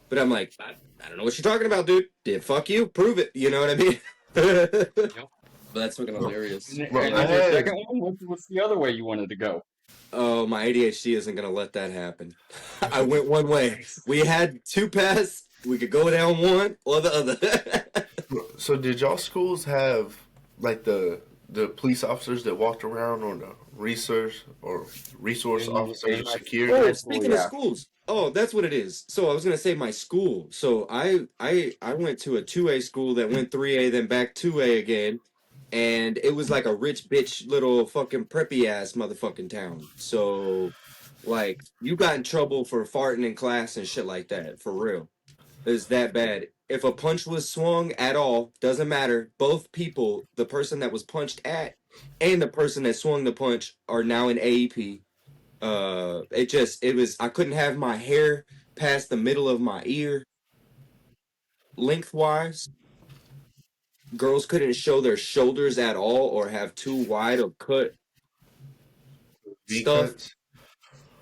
But I'm like, I don't know what you're talking about, dude. Fuck you, prove it. You know what I mean? Yep. But that's fucking hilarious. And, Bro, and I then the had- second one, what's the other way you wanted to go? Oh, my ADHD isn't gonna let that happen. I went one way. We had two paths. We could go down one or the other. So did y'all schools have like the police officers that walked around, or the resource officers or security? Oh, High speaking school, of yeah. schools. Oh, that's what it is. So I was gonna say my school. So I went to a 2A school that went 3A, then back 2A again, and it was like a rich bitch little fucking preppy ass motherfucking town. So like you got in trouble for farting in class and shit like that, for real. It's that bad. If a punch was swung at all, doesn't matter. Both people, the person that was punched at and the person that swung the punch, are now in AEP. I couldn't have my hair past the middle of my ear lengthwise. Girls couldn't show their shoulders at all or have too wide or cut stuff. V-cuts?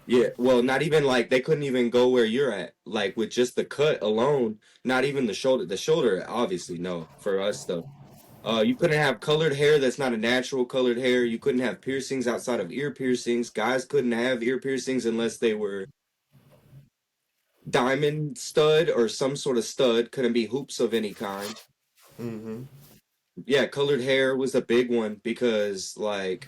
Yeah, well, not even like they couldn't even go where you're at. Like with just the cut alone, not even the shoulder. The shoulder, obviously, no, for us though. You couldn't have colored hair that's not a natural colored hair. You couldn't have piercings outside of ear piercings. Guys couldn't have ear piercings unless they were diamond stud or some sort of stud. Couldn't be hoops of any kind. Mm-hmm. Yeah, colored hair was a big one because, like,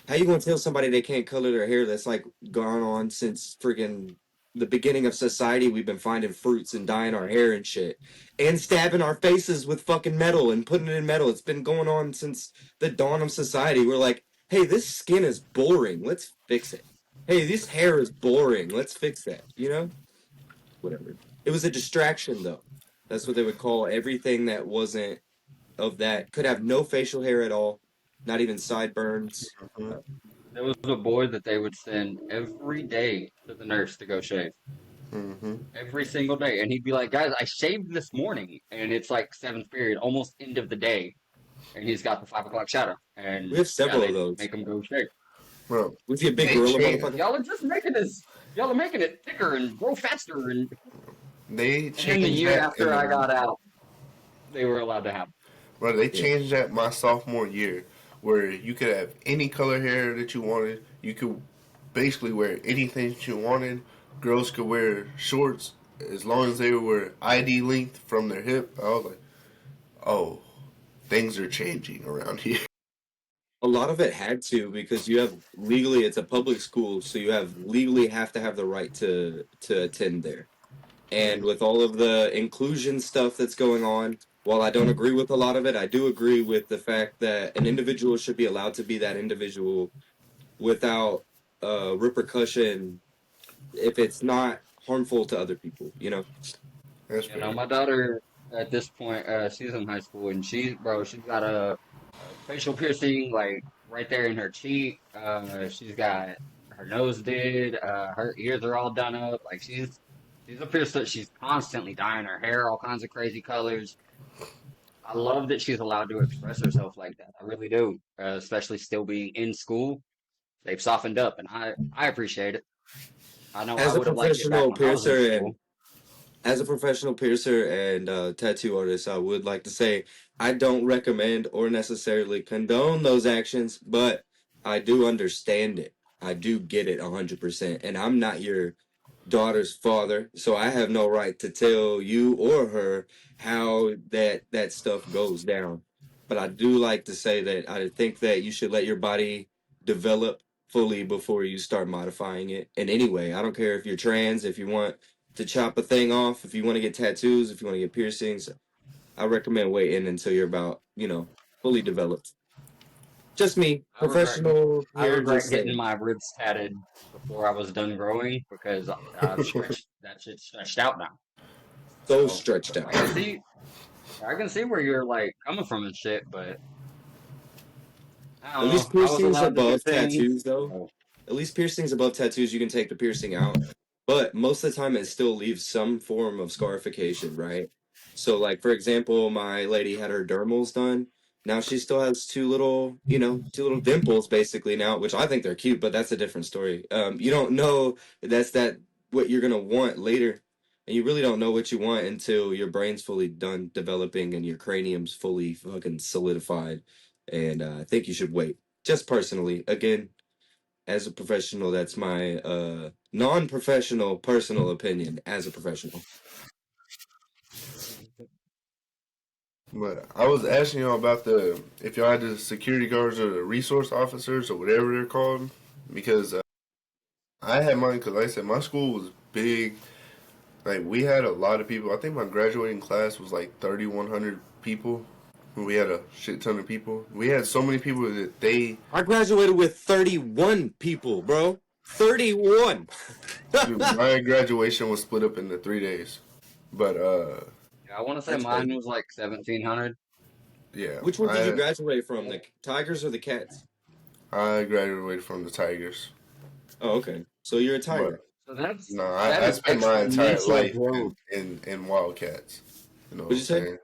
how you gonna tell somebody they can't color their hair? That's like gone on since friggin' the beginning of society. We've been finding fruits and dyeing our hair and shit, and stabbing our faces with fucking metal and putting it in metal. It's been going on since the dawn of society. We're like, hey, this skin is boring. Let's fix it. Hey, this hair is boring. Let's fix that. You know, whatever. It was a distraction, though. That's what they would call everything that wasn't of that. Could have no facial hair at all, not even sideburns. There was a boy that they would send every day to the nurse to go shave. Mm-hmm. Every single day. And he'd be like, guys, I shaved this morning. And it's like seventh period, almost end of the day. And he's got the 5 o'clock shadow. And We have several they of those. make him go shave. Bro, Was he a big They gorilla changed- motherfucker? Y'all are making it thicker and grow faster. And they then the changed year that after in I the- got out, they were allowed to have it. Bro, they changed that my sophomore year, where you could have any color hair that you wanted. You could basically wear anything that you wanted. Girls could wear shorts as long as they were ID length from their hip. I was like, oh, things are changing around here. A lot of it had to because you have legally, it's a public school, so you have legally have to have the right to attend there. And with all of the inclusion stuff that's going on, while I don't agree with a lot of it, I do agree with the fact that an individual should be allowed to be that individual without repercussion if it's not harmful to other people, you know? That's You know, fair. my daughter at this point, she's in high school and she's got a facial piercing like right there in her cheek. She's got her nose did. Her ears are all done up. Like she's a piercer. She's constantly dyeing her hair all kinds of crazy colors. I love that she's allowed to express herself like that. I really do. Especially still being in school. They've softened up, and I appreciate it. I know As I a would have liked it back professional when I was in piercer school. and as a professional piercer and tattoo artist, I would like to say I don't recommend or necessarily condone those actions, but I do understand it. I do get it 100%. And I'm not your daughter's father, so I have no right to tell you or her how that stuff goes down. But I do like to say that I think that you should let your body develop fully before you start modifying it in any way. I don't care if you're trans, if you want to chop a thing off, if you want to get tattoos, if you want to get piercings. I recommend waiting until you're about, fully developed. Just me, I regret, professional I here, regret just getting saying. my ribs tatted before I was done growing because I've stretched that shit stretched out now. So So stretched I can out. see, I can see where you're like coming from and shit, but I At don't least know. I was piercings allowed to do above things. tattoos, though. So, At least piercings above tattoos, you can take the piercing out. But most of the time, it still leaves some form of scarification, right? So, like, for example, my lady had her dermals done. Now she still has two little dimples basically now, which I think they're cute, but that's a different story. You don't know that what you're gonna want later, and you really don't know what you want until your brain's fully done developing and your cranium's fully fucking solidified. And I think you should wait. Just personally, again, as a professional, that's my non-professional personal opinion as a professional. But I was asking y'all about if y'all had the security guards or the resource officers or whatever they're called, because I had mine because like I said my school was big. Like we had a lot of people. I think my graduating class was like 3,100 people. We had a shit ton of people. We had so many people that I graduated with 31 people, bro. 31. dude, my graduation was split up into 3 days. But Yeah, I want to say That's mine crazy. was like 1,700. yeah, Which one did you graduate from? The Tigers or the Cats? I graduated from the Tigers. Oh, okay. So you're a But Tiger. So no, that I is spent my entire exponential life growth. in Wildcats. You know what What'd I'm you say? saying?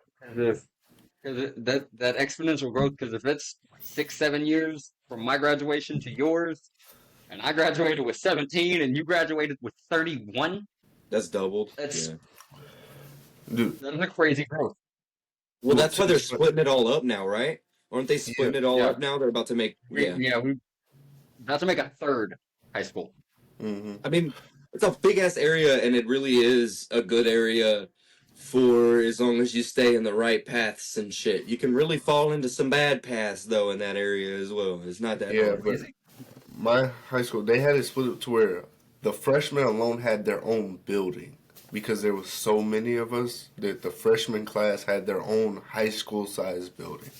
Because that exponential growth. Because if it's 6, 7 years from my graduation to yours, and I graduated with 17, and you graduated with 31, That's doubled. that's Yeah. Dude, that's a crazy growth. Well, dude, that's why they're splitting it all up now, right? Aren't they yeah, splitting it all Yeah, up now? They're about to make, yeah. we about to make a third high school. hmm I mean, it's a big ass area, and it really is a good area for as long as you stay in the right paths and shit. You can really fall into some bad paths though in that area as well. It's not that yeah, hard. but my high school they had it split up to where the freshmen alone had their own building because there was so many of us that the freshman class had their own high school size building.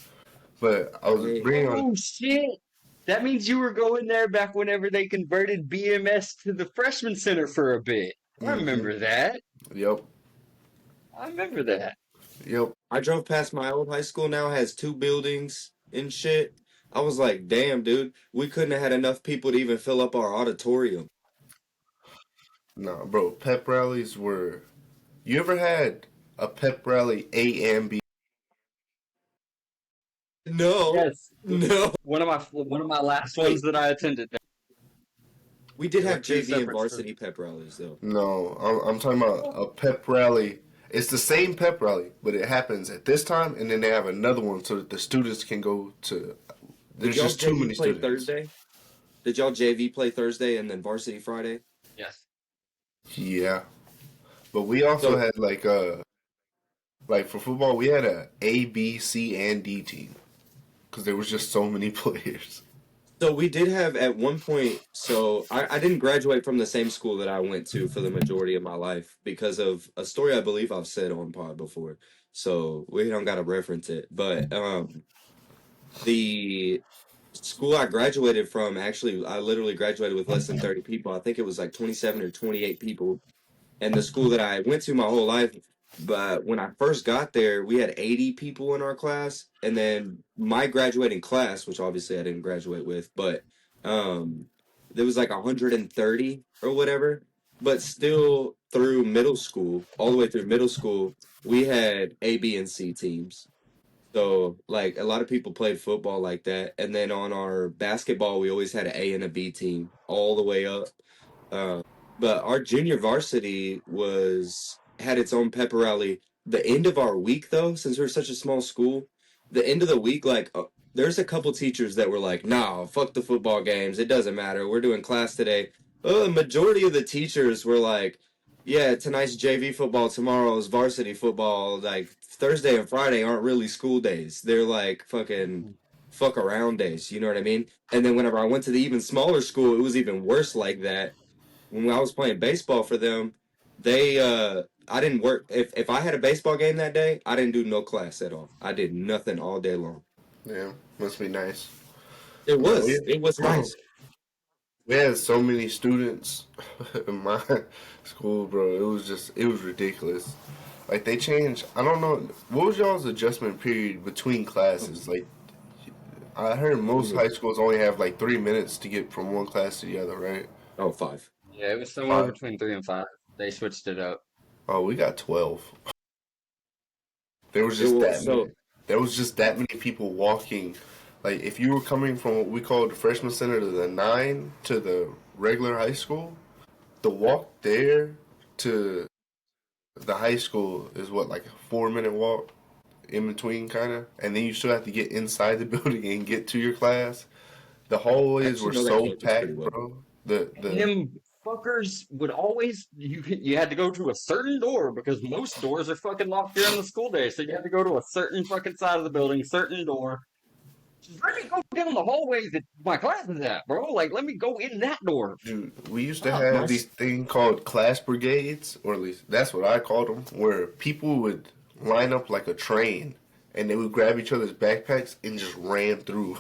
But I was Hey, bringing on, Oh shit! That means you were going there back whenever they converted BMS to the freshman center for a bit. I hmm remember that. yep, I remember that. yep, I drove past my old high school now, has two buildings and shit. I was like, damn, dude, we couldn't have had enough people to even fill up our auditorium. nah, bro. Pep rallies were. You ever had a pep rally A and B? No, Yes, no. one of my last ones Wait, that I attended. we did There were have two JV and separate. varsity pep rallies though. No, I'm talking about a pep rally. It's the same pep rally, but it happens at this time, and then they have another one so that the students can go to. Did There's y'all just too JV many play students. Thursday? Did y'all JV play Thursday and then varsity Friday? Yes. Yeah, but we also So had like for football, we had a B, C, and D team because there was just so many players. So we did have at one point, so I didn't graduate from the same school that I went to for the majority of my life because of a story I believe I've said on pod before. So we don't gotta reference it. But the school I graduated from, actually I literally graduated with less than 30 people. I think it was like 27 or 28 people. And the school that I went to my whole life. But when I first got there, we had 80 people in our class, and then my graduating class, which obviously I didn't graduate with, but um, there was like 130 or whatever. But still, through middle school, all the way through middle school, we had A, B, and C teams. So like a lot of people played football like that, and then on our basketball, we always had an A and a B team all the way up. Uh, but our junior varsity was had its own pep rally. The end of our week, though, since we're such a small school, the end of the week, like there's a couple teachers that were like, "Nah, fuck the football games. It doesn't matter. We're doing class today." Well, the majority of the teachers were like, "Yeah, tonight's JV football, tomorrow's varsity football. Like Thursday and Friday aren't really school days. They're like fucking fuck around days. You know what I mean?" And then whenever I went to the even smaller school, it was even worse like that when I was playing baseball for them, they I didn't work if I had a baseball game that day, I didn't do no class at all. I did nothing all day long. Yeah, must be nice. It No, was. It was nice. we had so many students in my school, bro. It was ridiculous. Like they changed. I don't know what was y'all's adjustment period between classes. Like I heard most high schools only have like 3 minutes to get from one class to the other, right? Oh, 5. Yeah, it was somewhere Five. between 3 and 5. They switched it up. Oh, we got 12. There was It just was that so many. there was just that many people walking. Like, if you were coming from what we call the freshman center to the 9 to the regular high school, the walk there to the high school is what, like a 4 minute walk in between, kind of, and then you still have to get inside the building and get to your class. The hallways were know that so campus pretty packed, well. bro. The Them fuckers would always you had to go to a certain door because most doors are fucking locked during the school day, so you had to go to a certain fucking side of the building, certain door. Just let me go down the hallway that my class is at, bro. Like, let me go in that door. dude, we used to Oh, have my- these thing called class brigades, or at least that's what I called them, where people would line up like a train, and they would grab each other's backpacks and just ran through.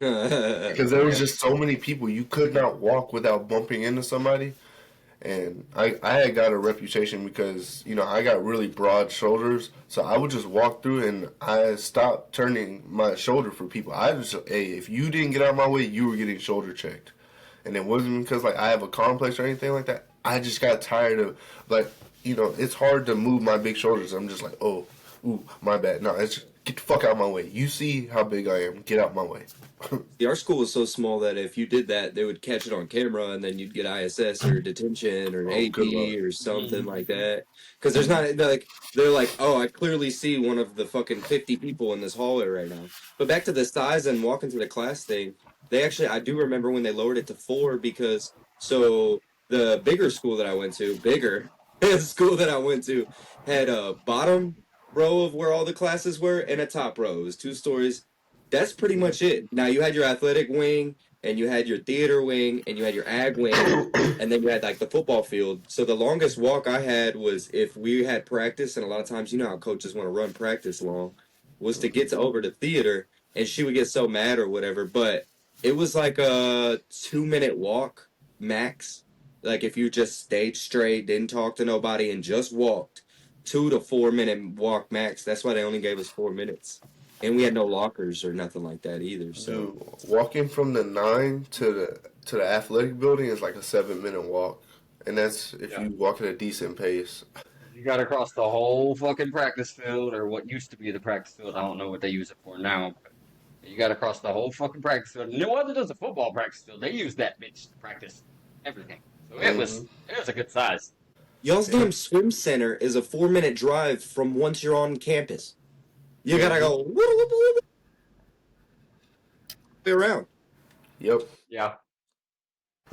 Because there was just so many people, you could not walk without bumping into somebody. And I had got a reputation because, you know, I got really broad shoulders. So I would just walk through and I stopped turning my shoulder for people. I just, hey, if you didn't get out of my way, you were getting shoulder checked. And it wasn't because, like, I have a complex or anything like that. I just got tired of, like, you know, it's hard to move my big shoulders. I'm just like, oh, ooh, my bad. No, it's just, get the fuck out of my way. You see how big I am. Get out my way. See, our school was so small that if you did that, they would catch it on camera, and then you'd get ISS or detention or an Oh, good AP luck. or something like that. Because there's not they're like, oh, I clearly see one of the fucking 50 people in this hallway right now. But back to the size and walking to the class thing, they actually, I do remember when they lowered it to 4 because so the bigger school that I went to, the school that I went to had a bottom row of where all the classes were and a top row. It was 2 stories. That's pretty much it. Now you had your athletic wing, and you had your theater wing, and you had your ag wing, and then you had like the football field. So the longest walk I had was if we had practice, and a lot of times you know how coaches want to run practice long, was to get over to theater, and she would get so mad or whatever. But it was like a 2 minute walk max. Like if you just stayed straight, didn't talk to nobody, and just walked, 2 to 4 minute walk max. That's why they only gave us 4 minutes. And we had no lockers or nothing like that either. So Dude, walking from the 9 to the athletic building is like a 7 minute walk, and that's if you walk at a decent pace. You got to cross the whole fucking practice field, or what used to be the practice field. I don't know what they use it for now. But you got to cross the whole fucking practice field. No other does a football practice field. They use that bitch to practice everything. So it was a good size. y'all's damn swim center is a 4 minute drive from once you're on campus. You gotta go be around. Yep. Yeah.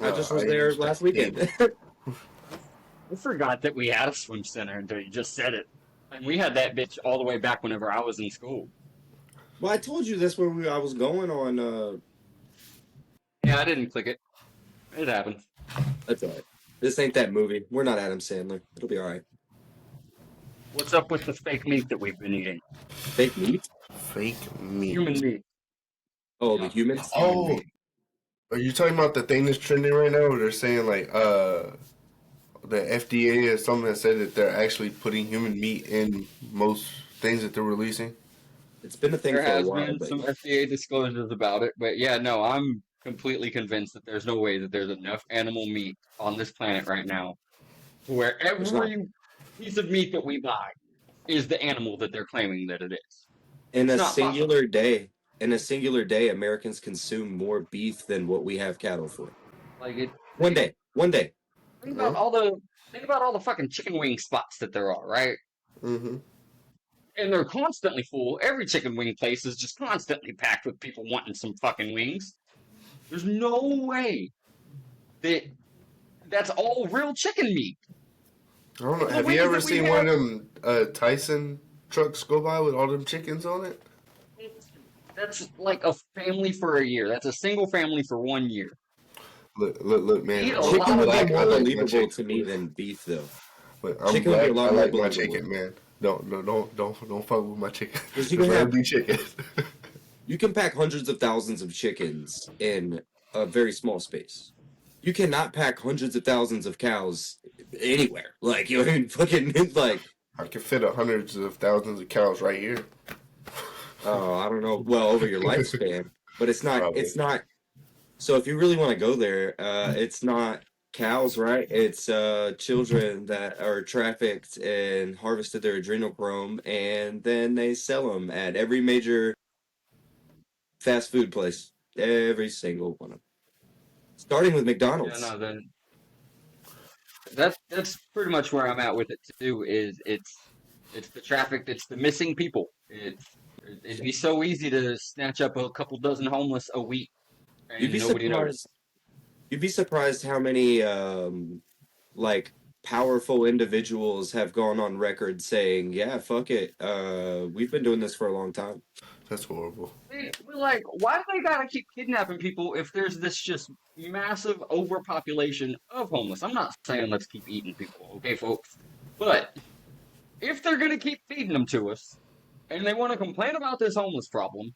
I just was there last weekend. I forgot that we had a swim center until you just said it. And we had that bitch all the way back whenever I was in school. Well, I told you that's where I was going on. Yeah, I didn't click it. It happens. That's all right. This ain't that movie. We're not Adam Sandler. It'll be all right. What's up with the fake meat that we've been eating? Fake meat? Fake meat. Human meat. Oh, the humans? Oh, are you talking about the thing that's trending right now? Where they're saying like the FDA or something that said that they're actually putting human meat in most things that they're releasing. It's been a thing There for a has while. been But some FDA disclosures about it, but yeah, no, I'm completely convinced that there's no way that there's enough animal meat on this planet right now to where every piece of meat that we buy is the animal that they're claiming that it is. in a not singular day, Americans consume more beef than what we have cattle for. Like it. One day. Think about all the fucking chicken wing spots that there are, right? Mm-hmm. And they're constantly full. Every chicken wing place is just constantly packed with people wanting some fucking wings. There's no way that that's all real chicken meat. I don't know. The Have wings you ever that we seen have- one of them Tyson trucks go by with all them chickens on it? That's like a family for a year. That's a single family for 1 year. Look, man. Eat a I'm lot of black, More I like my believable chicken. to me than beef, though. But I'm Chicken would be black, a lot I more like my believable. chicken, man. Don't fuck with my chicken. 'Cause you can Let have- it be chicken. You can pack hundreds of thousands of chickens in a very small space. You cannot pack hundreds of thousands of cows anywhere. Like, you know, what I mean? Fucking, like, I can fit hundreds of thousands of cows right here. oh, I don't know. Well, over your lifespan, but it's not. Probably. It's not. So if you really want to go there, it's not cows, right? It's children that are trafficked and harvested their adrenochrome, and then they sell them at every major fast food place. Every single one of them. Starting with Yeah, McDonald's. no, then that's pretty much where I'm at with it too. Is it's the traffic, it's the missing people. It'd be so easy to snatch up a couple dozen homeless a week You'd and be nobody noticed. surprised. You'd be surprised how many like powerful individuals have gone on record saying, "Yeah, fuck it. We've been doing this for a long time." That's horrible. We're like, why do they gotta keep kidnapping people if there's this just massive overpopulation of homeless? I'm not saying let's keep eating people, okay, folks? But if they're gonna keep feeding them to us, and they want to complain about this homeless problem,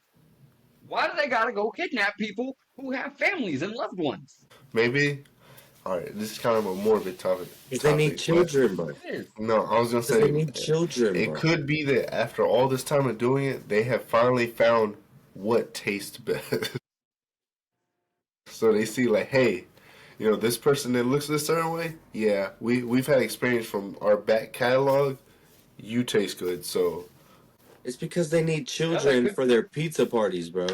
why do they gotta go kidnap people who have families and loved ones? Maybe. All right, this is kind of a morbid topic. Because they need but- children, bro. It is. No, I was gonna Because say they need children, it bro. could be that after all this time of doing it, they have finally found what tastes best. So they see like, hey, you know, this person that looks a certain way, yeah, we've had experience from our back catalog. You taste good, so It's because they need children for their pizza parties, bro.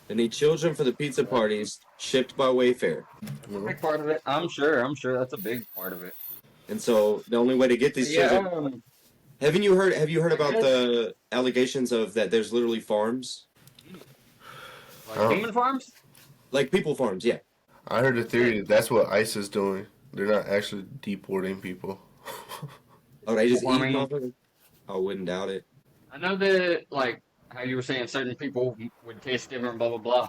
They need children for the pizza parties shipped by Wayfair. you know. Big part of it. I'm sure that's a big part of it. And so the only way to get these children. Have you heard about the allegations of that there's literally farms? Like human farms? Like people farms, yeah. I heard a theory that that's what ICE is doing. They're not actually deporting people. Oh, they just eat Farming. motherfuckers? I wouldn't doubt it. I know that, like, how you were saying certain people would taste different, blah, blah, blah.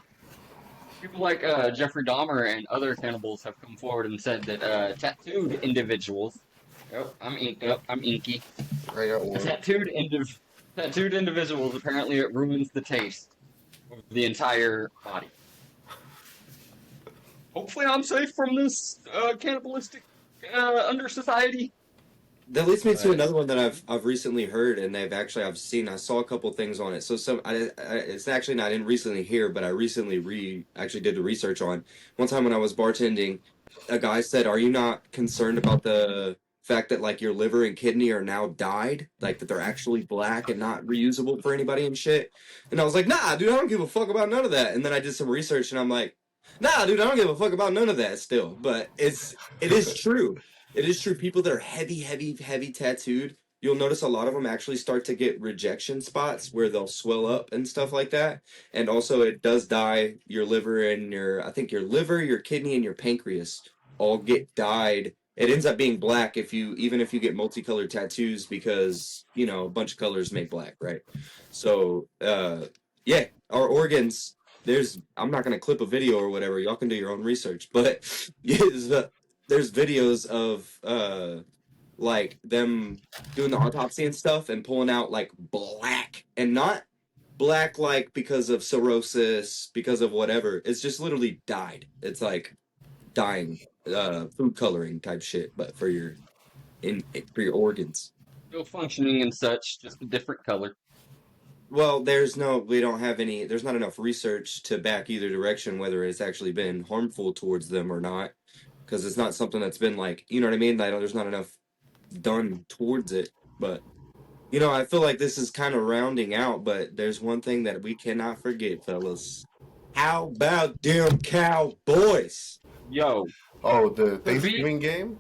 People like Jeffrey Dahmer and other cannibals have come forward and said that tattooed individuals. Oh, I'm inky. I got one. Tattooed individuals, apparently it ruins the taste of the entire body. Hopefully I'm safe from this cannibalistic under society. That leads me to another one that I've recently heard, and I saw a couple things on it. So it's actually not in recently here, but I recently actually did the research on. One time when I was bartending, a guy said, "Are you not concerned about the fact that like your liver and kidney are now dyed, like that they're actually black and not reusable for anybody and shit?" And I was like, "Nah, dude, I don't give a fuck about none of that." And then I did some research, and I'm like, "Nah, dude, I don't give a fuck about none of that still." But it is true. It is true. People that are heavy tattooed, you'll notice a lot of them actually start to get rejection spots where they'll swell up and stuff like that. And also, it does dye your liver and your liver, your kidney, and your pancreas all get dyed. It ends up being black even if you get multicolored tattoos because, you know, a bunch of colors make black, right? So, yeah, our organs, I'm not going to clip a video or whatever. Y'all can do your own research. But there's videos of like them doing the autopsy and stuff and pulling out like black, and not black like because of cirrhosis, because of whatever. It's just literally dyed. It's like dyeing, food coloring type shit, but for your organs. Still functioning and such, just a different color. Well, there's not enough research to back either direction whether it's actually been harmful towards them or not. Because it's not something that's been like, you know what I mean? There's not enough done towards it. But, you know, I feel like this is kind of rounding out, but there's one thing that we cannot forget, fellas. How about them Cowboys? Yo. Oh, the Thanksgiving game?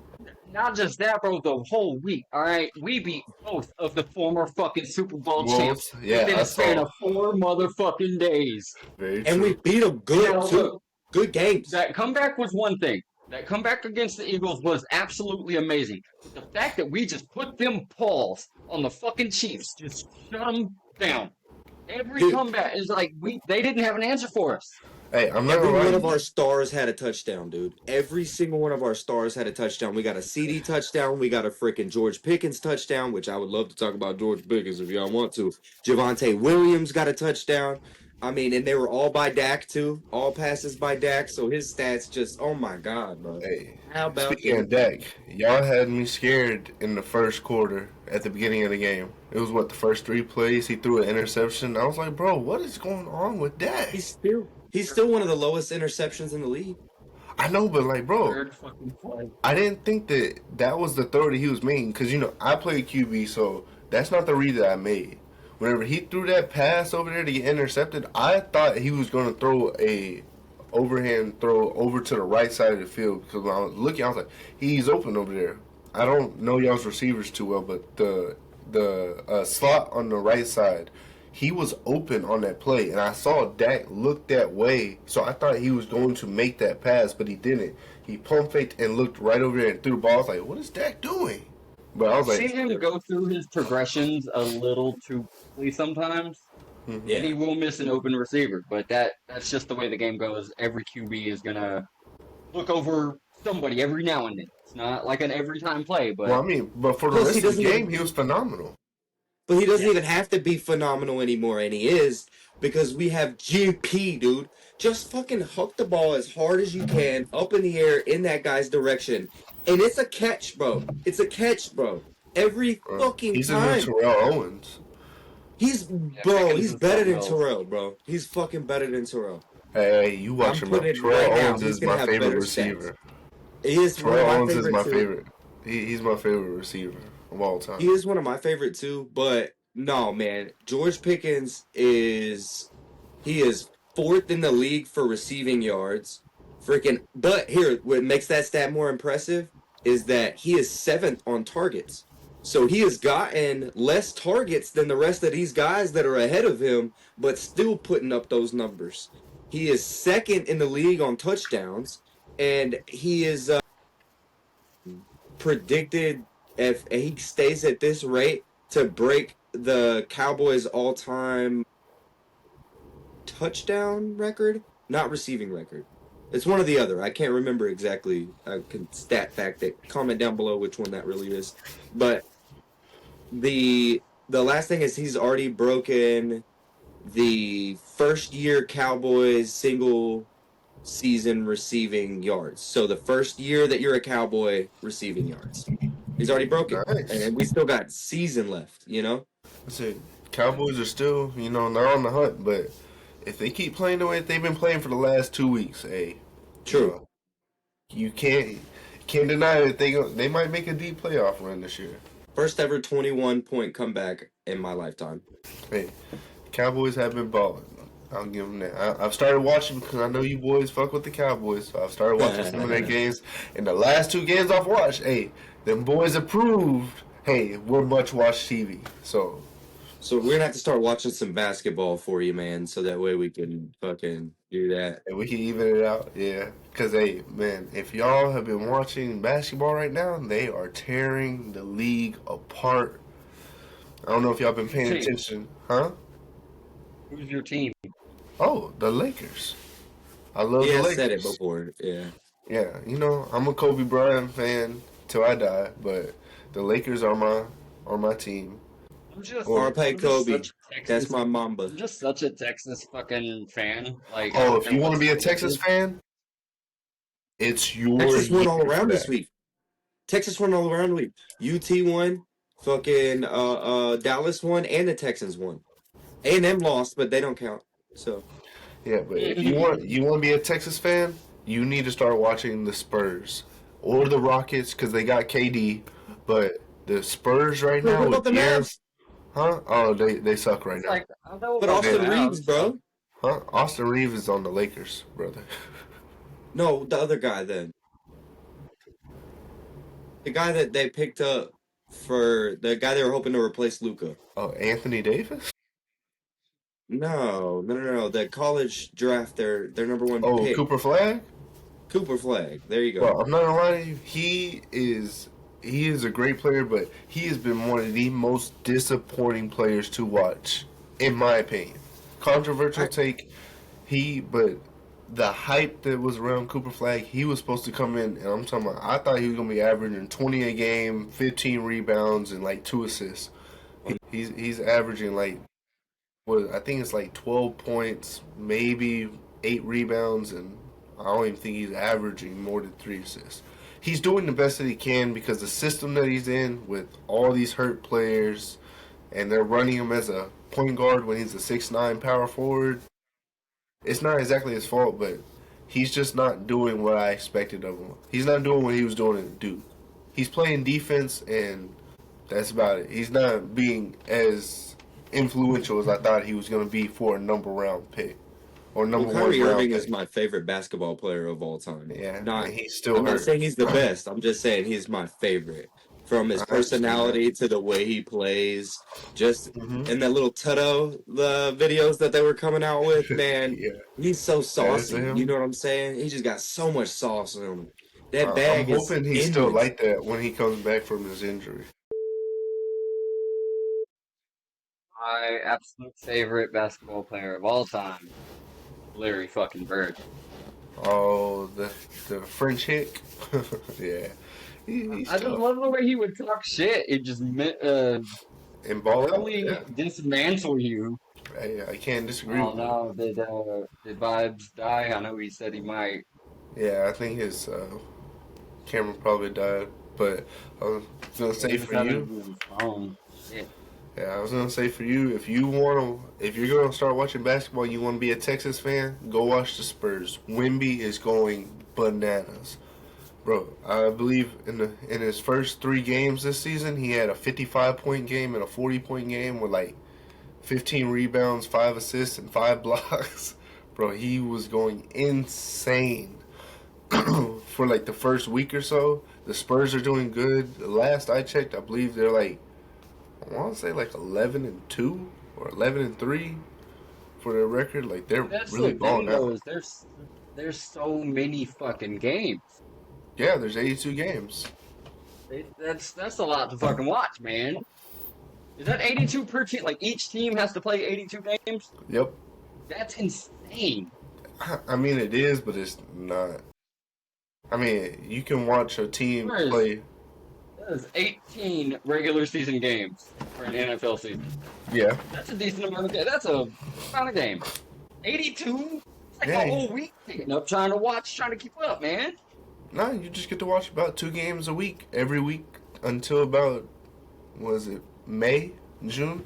Not just that, bro, the whole week, alright? We beat both of the former fucking Super Bowl Wolves? champs Yeah, within I a span saw. of 4 motherfucking days. Very true. And we beat them good, Now, too. look, Good games. that comeback was one thing. That comeback against the Eagles was absolutely amazing. But the fact that we just put them paws on the fucking Chiefs, just shut them down. Every Dude. comeback is like, they didn't have an answer for us. Hey, I'm not Every gonna one lie. of our stars had a touchdown, dude. Every single one of our stars had a touchdown. We got a CD touchdown. We got a freaking George Pickens touchdown, which I would love to talk about George Pickens if y'all want to. Javonte Williams got a touchdown. I mean, and they were all by Dak, too. All passes by Dak, so his stats just, oh my God, bro. Hey, How about speaking of Dak, y'all had me scared in the first quarter at the beginning of the game. It was the first 3 plays, he threw an interception. I was like, bro, what is going on with Dak? He's still one of the lowest interceptions in the league. I know, but like, bro, Third fucking play. I didn't think that was the throw that he was making because I played QB, so that's not the read that I made. Whenever he threw that pass over there to get intercepted, I thought he was going to throw a overhand throw over to the right side of the field because when I was looking, I was like, he's open over there. I don't know y'all's receivers too well, but the slot on the right side, he was open on that play, and I saw Dak look that way, so I thought he was going to make that pass, but he didn't. He pump faked and looked right over there and threw the ball. I was like, what is Dak doing? But I was I've like, seen him go through his progressions a little too quickly sometimes, and he will miss an open receiver. But that's just the way the game goes. Every QB is gonna look over somebody every now and then. It's not like an every time play, but well, I mean, but for the Plus, he rest of the doesn't game, he was phenomenal. But he doesn't even have to be phenomenal anymore, and he is because we have GP, dude. Just fucking hook the ball as hard as you can up in the air in that guy's direction, and it's a catch, bro. It's a catch, bro. Every fucking He's a new time. Terrell Owens. He's Pickens he's is better than something else. Terrell, bro. He's fucking better than Terrell. Hey, you watch I'm him up. putting it Terrell right now. Owens He's is gonna my have favorite better receiver. He is one Terrell of my Owens is favorite my too. favorite. He's my favorite receiver of all time. He is one of my favorite too, but no, man. George Pickens is fourth in the league for receiving yards. But here, what makes that stat more impressive is that he is seventh on targets. So he has gotten less targets than the rest of these guys that are ahead of him, but still putting up those numbers. He is second in the league on touchdowns, and he is predicted, if he stays at this rate, to break the Cowboys' all-time touchdown record, not receiving record. It's one or the other. I can't remember exactly. I can stat fact it. Comment down below which one that really is. But the last thing is he's already broken the first year Cowboys single season receiving yards. So the first year that you're a Cowboy receiving yards. He's already broken. Nice. And we still got season left, you know? That's it. Cowboys are still, they're on the hunt, but if they keep playing the way they've been playing for the last 2 weeks, hey, True. you can't deny that they might make a deep playoff run this year. First ever 21-point comeback in my lifetime. Hey, Cowboys have been balling. I'll give them that. I've started watching because I know you boys fuck with the Cowboys, so I've started watching some of their games. And the last 2 games I've watched, hey, them boys approved. Hey, we're much watched TV. So we're going to have to start watching some basketball for you, man, so that way we can fucking do that. and we can even it out, yeah. Because, hey, man, if y'all have been watching basketball right now, they are tearing the league apart. I don't know if y'all been paying attention. Huh? Who's your team? Oh, the Lakers. I love the Yeah, I Lakers. said it before. Yeah. Yeah, I'm a Kobe Bryant fan till I die, but the Lakers are my team. RP Kobe. That's my Mamba. I'm just such a Texas fucking fan. Like, Oh, if you want to be a Texas fan, it's your Texas won all year around for this that. week. Texas won all around the week. UT won. Fucking Dallas won, and the Texans won. A&M lost, but they don't count. So Yeah, but if you want to be a Texas fan, you need to start watching the Spurs or the Rockets because they got KD. But the Spurs right now what with about the Aaron, Mavs? huh? Oh, they suck right now. Like, I don't know But about Austin the Reeves, Mavs, bro. Huh? Austin Reeves is on the Lakers, brother. No, the other guy then. The guy that they picked up for the guy they were hoping to replace Luka. Oh, Anthony Davis. No. The college draft, their number one Oh, pick. Cooper Flag. Cooper Flag. There you go. Well, I'm not gonna lie to you. He is a great player, but he has been one of the most disappointing players to watch, in my opinion. Controversial take. But the hype that was around Cooper Flag, he was supposed to come in, and I'm talking about, I thought he was gonna be averaging 20 a game, 15 rebounds, and like 2 assists. He's averaging like, I think it's like 12 points, maybe 8 rebounds, and I don't even think he's averaging more than 3 assists. He's doing the best that he can because the system that he's in with all these hurt players, and they're running him as a point guard when he's a 6'9" power forward. It's not exactly his fault, but he's just not doing what I expected of him. He's not doing what he was doing in Duke. He's playing defense, and that's about it. He's not being as influential as I thought he was going to be for a number round pick or number Well, one Kyrie round Irving pick. is my favorite basketball player of all time. Yeah, Not, and he's still I'm hurt. not saying he's the best. I'm just saying he's my favorite. From his I understand personality to the way he plays, just Mhm. in that little Tutto the videos that they were coming out with, man, Yeah, he's so saucy. him. You know what I'm saying? He just got so much sauce in him. That I'm bag is hoping he's still endless. like that when he comes back from his injury. My absolute favorite basketball player of all time, Larry fucking Bird. Oh, the French hick. Yeah, he's I just tough. love the way he would talk shit. It just And ball out. really Yeah, dismantle you. I can't disagree Oh with you. no, did Vibes die? I know he said he might. Yeah, I think his camera probably died. But I was gonna say He for had you, it on his phone. Shit. yeah, I was gonna say for you, if you're gonna start watching basketball, you want to be a Texas fan, go watch the Spurs. Wemby is going bananas, bro. I believe in his first 3 games this season, he had a 55-point game and a 40-point game with like 15 rebounds, 5 assists, and 5 blocks. Bro, he was going insane for like the first week or so. The Spurs are doing good. The last I checked, I believe they're like, I want to say like 11-2 or 11-3 for their record. Like they're That's really the thing balling though, out. is there's so many fucking games. Yeah, there's 82 games. That's a lot to fucking watch, man. Is that 82 per team? Like each team has to play 82 games? Yep. That's insane. I mean, it is, but it's not. I mean, you can watch a team Where is- play. There's 18 regular season games for an NFL season. Yeah. That's a decent amount of games. That's a amount of game. 82? It's like Yeah. a whole week taking up trying to keep up, man. No, you just get to watch about 2 games a week every week until about, was it May, June?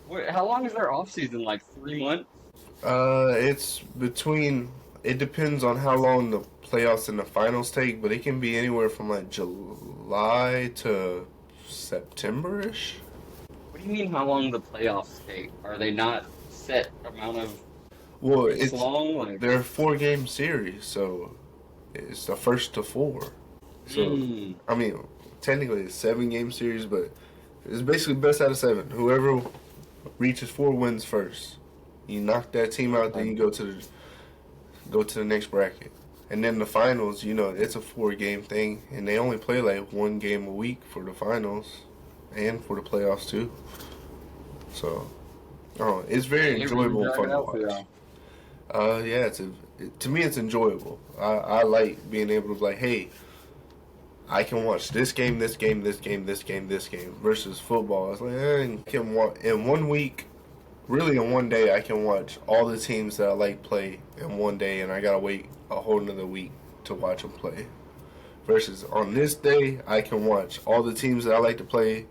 Wait, how long is their off season? Like 3 months? It's between. It depends on how long the playoffs and the finals take, but it can be anywhere from like July to September-ish. What do you mean how long the playoffs take? Are they not set amount of Well, weeks it's long? Like, they're a 4-game series, so it's the first to 4. So I mean, technically it's 7-game series, but it's basically best out of 7. Whoever reaches 4 wins first. You knock that team out, then you go to the next bracket. And then the finals, it's a 4-game thing, and they only play like 1 game a week for the finals and for the playoffs too. So, it's very enjoyable and fun to watch. Yeah, to me it's enjoyable. I like being able to be like, hey, I can watch this game, this game, this game, this game, this game versus football. It's like I can watch in 1 week. Really, in 1 day, I can watch all the teams that I like play in 1 day, and I gotta wait a whole another week to watch them play. Versus on this day, I can watch all the teams that I like to play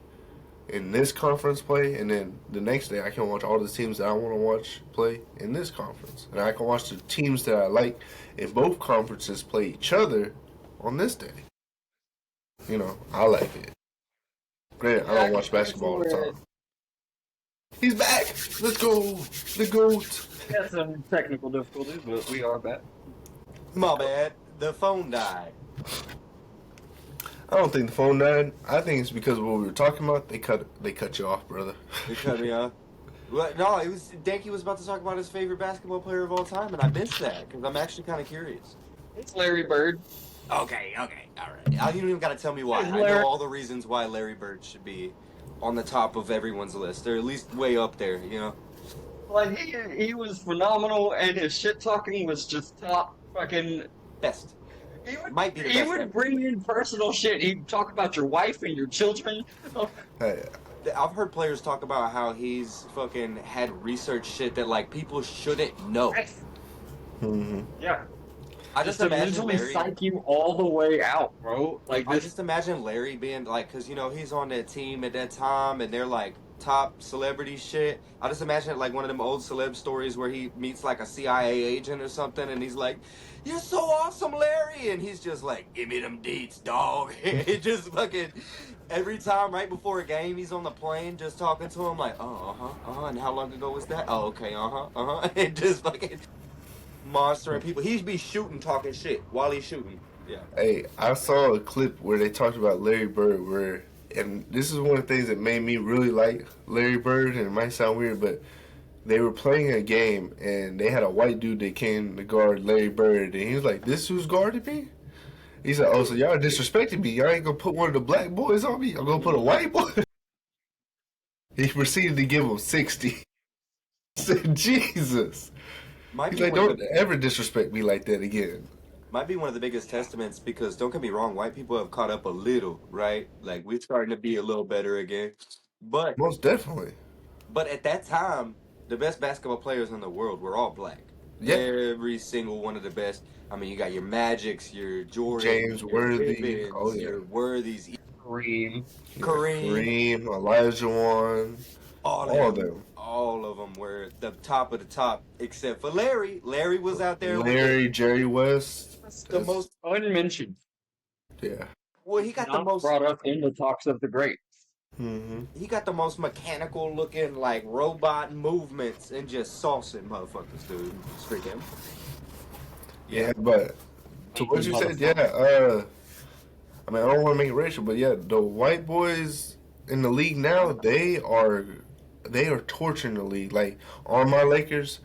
in this conference play, and then the next day, I can watch all the teams that I want to watch play in this conference. And I can watch the teams that I like in both conferences play each other on this day. I like it. Granted, I don't watch basketball all the time. He's back! Let's go! The GOAT! Got some technical difficulties, but we are back. My bad. The phone died. I don't think the phone died. I think it's because of what we were talking about. They cut you off, brother. They cut me off. Well, no, it was Danky was about to talk about his favorite basketball player of all time, and I missed that because I'm actually kind of curious. It's Larry Bird. Okay, all right. You don't even got to tell me why. I know all the reasons why Larry Bird should be on the top of everyone's list. They're at least way up there, Like he was phenomenal, and his shit talking was just top fucking best. Might be the He best would ever. bring in personal shit. He'd talk about your wife and your children. Hey, I've heard players talk about how he's fucking had research shit that like people shouldn't know. Yeah. I just to imagine mentally Larry. psych you all the way out, bro. Like I this. just imagine Larry being like, because he's on that team at that time, and they're like top celebrity shit. I just imagine it like one of them old celeb stories where he meets like a CIA agent or something, and he's like, "You're so awesome, Larry," and he's just like, "Give me them deets, dog." It just fucking every time right before a game, he's on the plane just talking to him like, and how long ago was that? Oh, okay, and just fucking monstering people. He'd be shooting, talking shit while he's shooting. Yeah. Hey, I saw a clip where they talked about Larry Bird, and this is one of the things that made me really like Larry Bird, and it might sound weird, but they were playing a game, and they had a white dude that came to guard Larry Bird, and he was like, "This who's guarding me?" He said, "Oh, so y'all disrespecting me? Y'all ain't gonna put one of the black boys on me? I'm gonna put a white boy." He proceeded to give him 60. I said, Jesus. He's like, "Don't ever disrespect me like that again." Might be one of the biggest testaments because don't get me wrong, white people have caught up a little, right? Like we're starting to be a little better again. But Most definitely. but at that time, the best basketball players in the world were all black. Yeah. Every single one of the best. I mean, you got your Magics, your Jordans, James your Worthy. Pippins, Oh, yeah. your Worthies, Kareem. Kareem, Elijah Wan. All of them. All of them were the top of the top, except for Larry. Larry was out there. Larry, Jerry West. The most unmentioned. Yeah. Well, he got the Not most brought up in the talks of the greats. Mm-hmm. He got the most mechanical looking, like robot movements and just saucing motherfuckers, dude. Straight him. Yeah, but to what you said, yeah. I mean, I don't want to make it racial, but yeah, the white boys in the league now, they are torching the league. Like on my Lakers,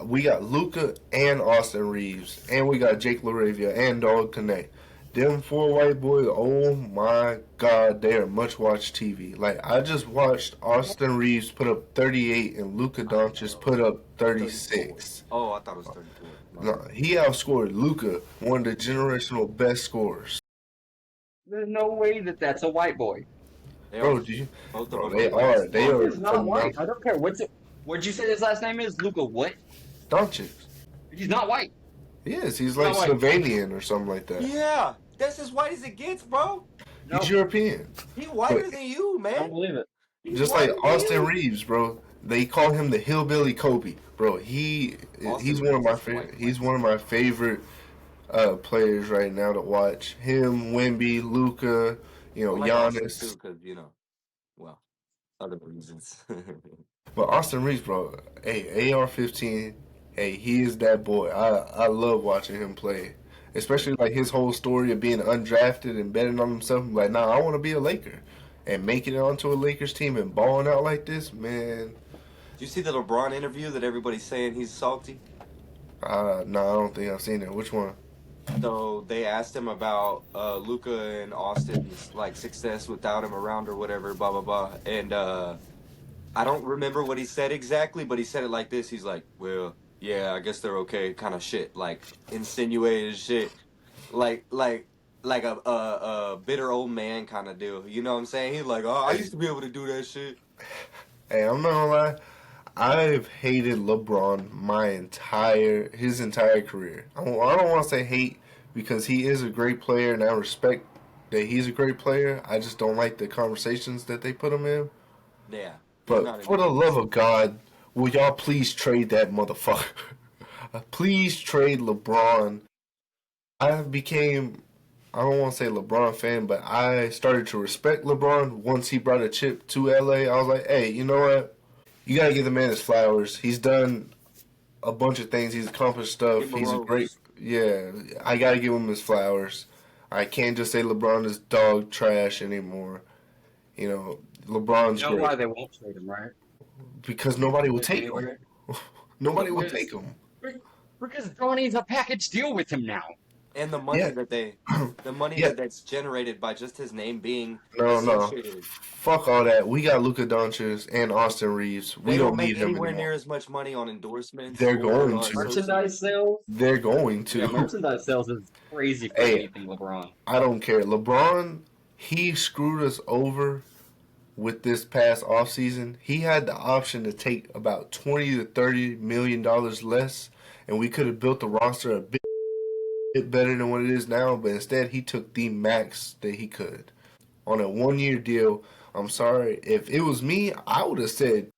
we got Luka and Austin Reeves, and we got Jake LaRavia and Dog Connect. Them four white boys, oh my God, they are much watched TV. Like I just watched Austin Reeves put up 38 and Luka Doncic put up 36. Oh, I thought it was 34. No, he outscored Luka, one of the generational best scorers. There's no way that that's a white boy. Bro, they are. He's not white. I don't care. What'd you say his last name is? Luka what? Doncic. He's not white. Yes, he's like Slovenian or something like that. Yeah, that's as white as it gets, bro. He's European. He whiter than you, man. I don't believe it. Just like Austin Reeves, bro. They call him the hillbilly Kobe, bro. He's one of my favorite. He's one of my favorite players right now to watch. Him, Wemby, Luka, Giannis. Too, because well, other reasons. But Austin Reeves, bro. Hey, AR-15. Hey, he is that boy. I love watching him play. Especially like his whole story of being undrafted and betting on himself. Like, nah, I want to be a Laker. And making it onto a Lakers team and balling out like this, man. Did you see the LeBron interview that everybody's saying he's salty? No, I don't think I've seen it. Which one? So they asked him about Luka and Austin's like success without him around or whatever, blah blah blah. And I don't remember what he said exactly, but he said it like this. He's like, "Well, yeah, I guess they're okay," kind of shit, like insinuated shit, like a bitter old man kind of deal. You know what I'm saying? He's like, "Oh, I used to be able to do that shit." Hey, I'm not gonna lie. I've hated LeBron his entire career. I don't want to say hate because he is a great player and I respect that he's a great player. I just don't like the conversations that they put him in. Yeah. But for the love of God, will y'all please trade that motherfucker? Please trade LeBron. I don't want to say LeBron fan, but I started to respect LeBron once he brought a chip to LA. I was like, hey, you know what? You gotta give the man his flowers. He's done a bunch of things. He's accomplished stuff. He's a great. Yeah, I gotta give him his flowers. I can't just say LeBron is dog trash anymore. LeBron's great. Why they won't trade him, right? Because nobody will take him. Nobody will take him. Because Johnny's a package deal with him now. And the money that's generated by just his name being associated. Fuck all that. We got Luka Doncic and Austin Reeves. We don't need him anywhere near as much money on endorsements. They're going to merchandise sales. They're going to. Yeah, merchandise sales is crazy for anything LeBron. I don't care. LeBron, he screwed us over with this past offseason. He had the option to take about $20 to $30 million less, and we could have built the roster a bit better than what it is now, but instead he took the max that he could on a 1-year deal I'm sorry. If it was me, I would have said,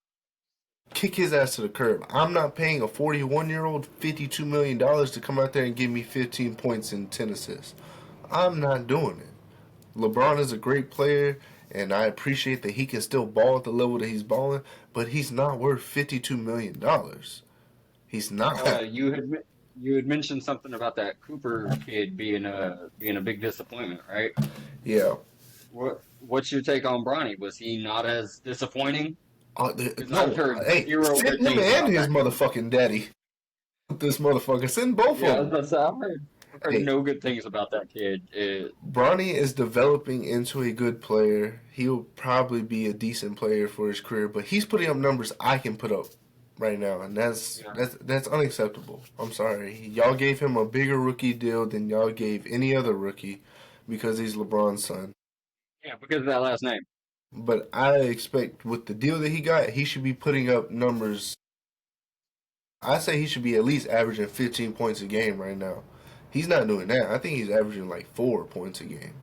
kick his ass to the curb. I'm not paying a 41-year-old $52 million to come out there and give me 15 points and 10 assists. I'm not doing it. LeBron is a great player, and I appreciate that he can still ball at the level that he's balling, but he's not worth $52 million. He's not. You had mentioned something about that Cooper kid being a big disappointment, right? Yeah. What's your take on Bronny? Was he not as disappointing? Because No, I've heard hey, zero send good him things and about his that. motherfucking daddy. This motherfucker, send both Yeah, I of was them. about to say, I've heard Hey, no good things about that kid. Bronny is developing into a good player. He'll probably be a decent player for his career, but he's putting up numbers I can put up right now, and Yeah. that's unacceptable. I'm sorry. Y'all gave him a bigger rookie deal than y'all gave any other rookie because he's LeBron's son. Yeah, because of that last name. But I expect with the deal that he got, he should be putting up numbers. I say he should be at least averaging 15 points a game right now. He's not doing that. I think he's averaging like 4 points a game.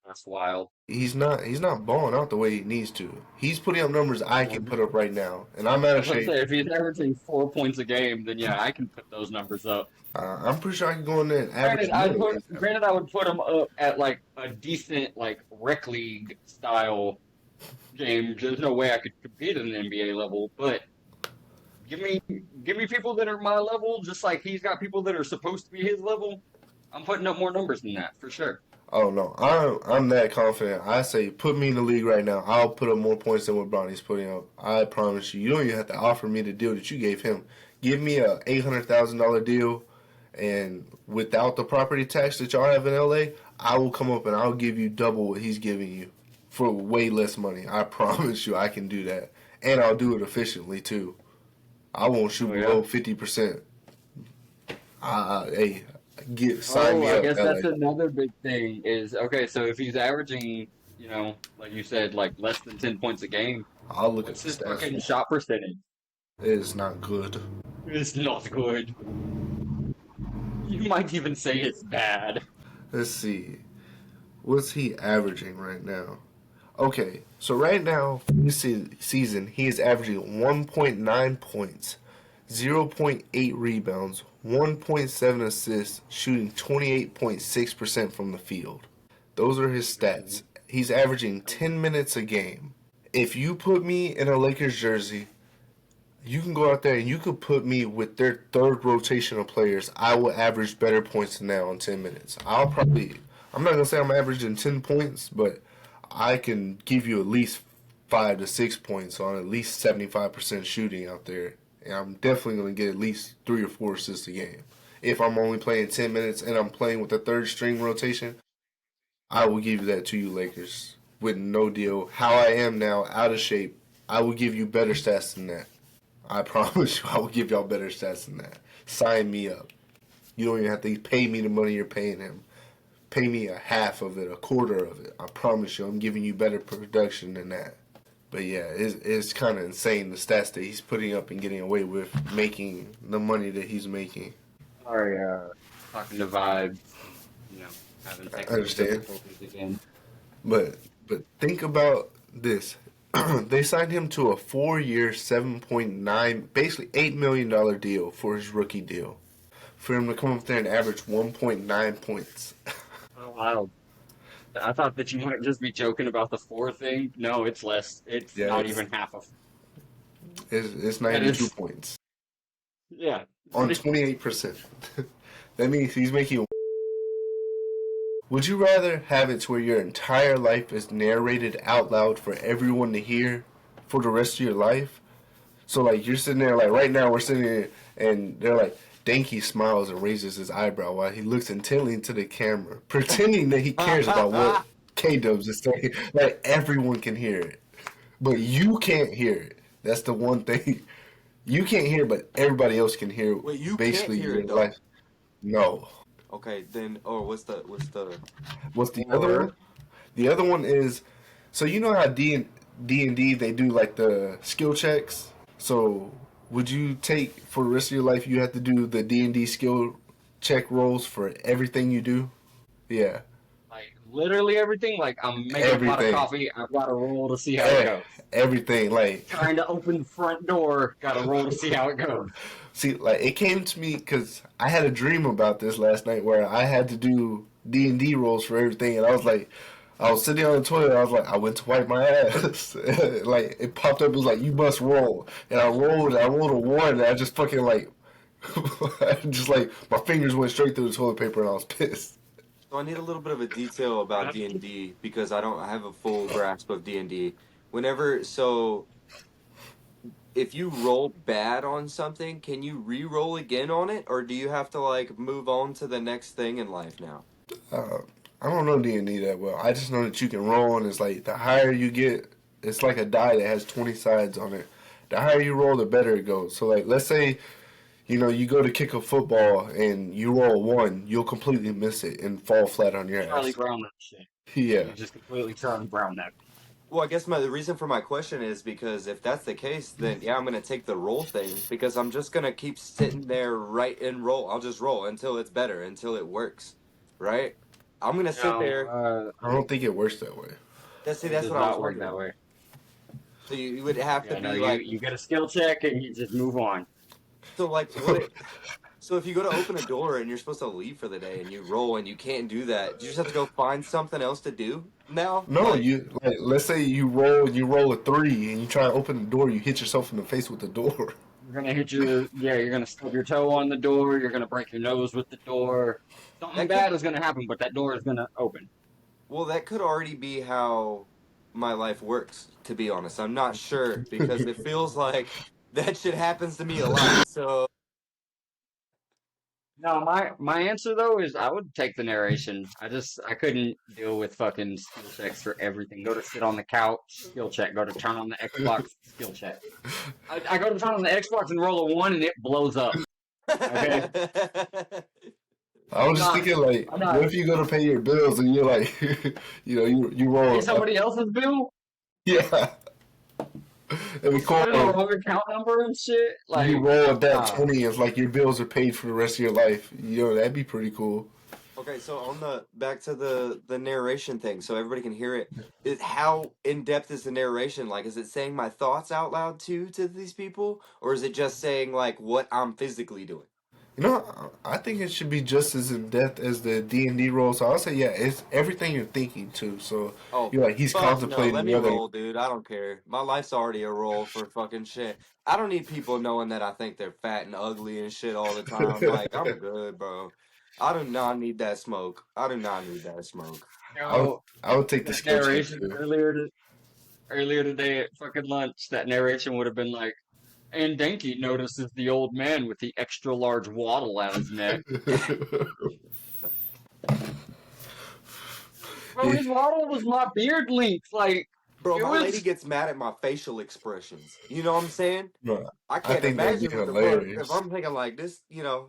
That's wild. He's not balling out the way he needs to. He's putting up numbers I can put up right now, and I'm out I of was about to shape. say, if he's averaging 4 points a game, then yeah, I can put those numbers up. I'm pretty sure I can go in there and average more than that. Granted, I would put him up at like a decent like rec league style game. There's no way I could compete at an NBA level, but give me give me people that are my level, just like he's got people that are supposed to be his level. I'm putting up more numbers than that for sure. Oh no, I'm that confident. I say put me in the league right now. I'll put up more points than what Bronny's putting up. I promise you. You don't even have to offer me the deal that you gave him. Give me a $800,000 deal, and without the property tax that y'all have in LA, I will come up and I'll give you double what he's giving you for way less money. I promise you, I can do that, and I'll do it efficiently too. I won't shoot Oh, yeah? below 50%. Hey, sign Oh, me I up, guess LA. that's another big thing is okay, so if he's averaging, like you said, like less than 10 points a game, I'll look at what's the his stats. fucking shot percentage? It is not good. It's not good. You might even say it's bad. Let's see. What's he averaging right now? Okay, so right now, this season, he is averaging 1.9 points, 0.8 rebounds, 1.7 assists, shooting 28.6% from the field. Those are his stats. He's averaging 10 minutes a game. If you put me in a Lakers jersey, you can go out there and you could put me with their third rotation of players. I will average better points than that on 10 minutes. I'm not going to say I'm averaging 10 points, but I can give you at least 5 to 6 points on at least 75% shooting out there. And I'm definitely going to get at least 3 or 4 assists a game. If I'm only playing 10 minutes and I'm playing with the third string rotation, I will give you that to you, Lakers, with no deal. How I am now, out of shape, I will give you better stats than that. I promise you, I will give y'all better stats than that. Sign me up. You don't even have to pay me the money you're paying him. Pay me a half of it, a quarter of it. I promise you, I'm giving you better production than that. But yeah, it's kind of insane the stats that he's putting up and getting away with making the money that he's making. Sorry, talking to vibes, having I technical understand. difficulties again. But think about this. They signed him to a 4-year, 7.9, basically $8 million deal for his rookie deal. For him to come up there and average 1.9 points. Oh, wow. I thought that you might just be joking about the 4 thing. No, it's less. It's Yeah, not it's, even half of. it's That 92 is, points yeah. on 28%. That means he's making. Would you rather have it to where your entire life is narrated out loud for everyone to hear for the rest of your life? So, like, you're sitting there, like, right now we're sitting there, and they're like, Danky smiles and raises his eyebrow while he looks intently into the camera, pretending that he cares about what K-Dubs is saying. Like, everyone can hear it. But you can't hear it. That's the one thing. You can't hear it, but everybody else can hear Wait, you basically can't hear your it though. life. No. Okay, then. Oh, what's the? What's the other one? The other one is, so you know how D&D they do like the skill checks. So would you take for the rest of your life? You have to do the D&D skill check rolls for everything you do. Yeah. Like literally everything. Like I'm making a pot of Everything. coffee. I've got to roll to see how it Eh, goes. everything. Like, Trying to open the front door. Got to roll to see how it goes. see, like it came to me because I had a dream about this last night where I had to do D&D rolls for everything, and I was like, I was sitting on the toilet. I was like, I went to wipe my ass. Like it popped up. It was like, you must roll, and I rolled. I rolled a one, and I just fucking like, just like my fingers went straight through the toilet paper, and I was pissed. So I need a little bit of a detail about D&D because I don't have a full grasp of D&D. Whenever so if you roll bad on something, can you re-roll again on it, or do you have to like move on to the next thing in life now? Uh, I don't know D&D that well. I just know that you can roll, and it's like the higher you get, it's like a die that has 20 sides on it. The higher you roll, the better it goes. So like, let's say you go to kick a football and you roll a one, you'll completely miss it and fall flat on your Charlie ass. Brown that shit. Yeah. You just completely Charlie Brown that. Well, I guess the reason for my question is because if that's the case, then yeah, I'm gonna take the roll thing because I'm just gonna keep sitting there right and roll. I'll just roll until it's better, until it works, right? I'm gonna sit No, there. I don't think it works that way. That's it that's does what I was not work wondering. that way. So you would have to Yeah, no, be you like, you get a skill check and you just move on. so like what? So if you go to open a door and you're supposed to leave for the day and you roll and you can't do that, you just have to go find something else to do now. No, Like you like let's say you roll a three and you try to open the door, you hit yourself in the face with the door. You're gonna hit your yeah. You're gonna stub your toe on the door. You're gonna break your nose with the door. Something that could bad is gonna happen, but that door is gonna open. well that could already be how my life works. To be honest, I'm not sure because it feels like that shit happens to me a lot. So No, my answer though is I would take the narration. I couldn't deal with fucking skill checks for everything. Go to sit on the couch, skill check. Go to turn on the Xbox, skill check. I go to turn on the Xbox and roll a one and it blows up. Okay, I was just thinking like, I'm what not if you go to pay your bills and you're like, you pay roll, somebody else's bill. yeah, it'd be cool. Put in the wrong account number and shit. Like, You roll at that nah. 20, it's like your bills are paid for the rest of your life. That'd be pretty cool. okay, so on the back to the narration thing, so everybody can hear it. How in depth is the narration? Like, is it saying my thoughts out loud too to these people, or is it just saying like what I'm physically doing? I think it should be just as in depth as the D&D role. So I'll say, yeah, it's everything you're thinking too. So Oh, you're like, he's fuck no. Let contemplating me whether. roll, dude. I don't care. My life's already a roll for fucking shit. I don't need people knowing that I think they're fat and ugly and shit all the time. Like, I'm good, bro. I do not need that smoke. I do not need that smoke. I would, Yo, I would take the that skill check narration too. earlier today at fucking lunch, that narration would have been like, and Denki notices the old man with the extra large waddle at his neck. Bro, his waddle was my beard length. Like, Bro, it my lady was. gets mad at my facial expressions. You know what I'm saying? Bro, I I can't think that'd be imagine what the fuck if hilarious. I'm thinking like this,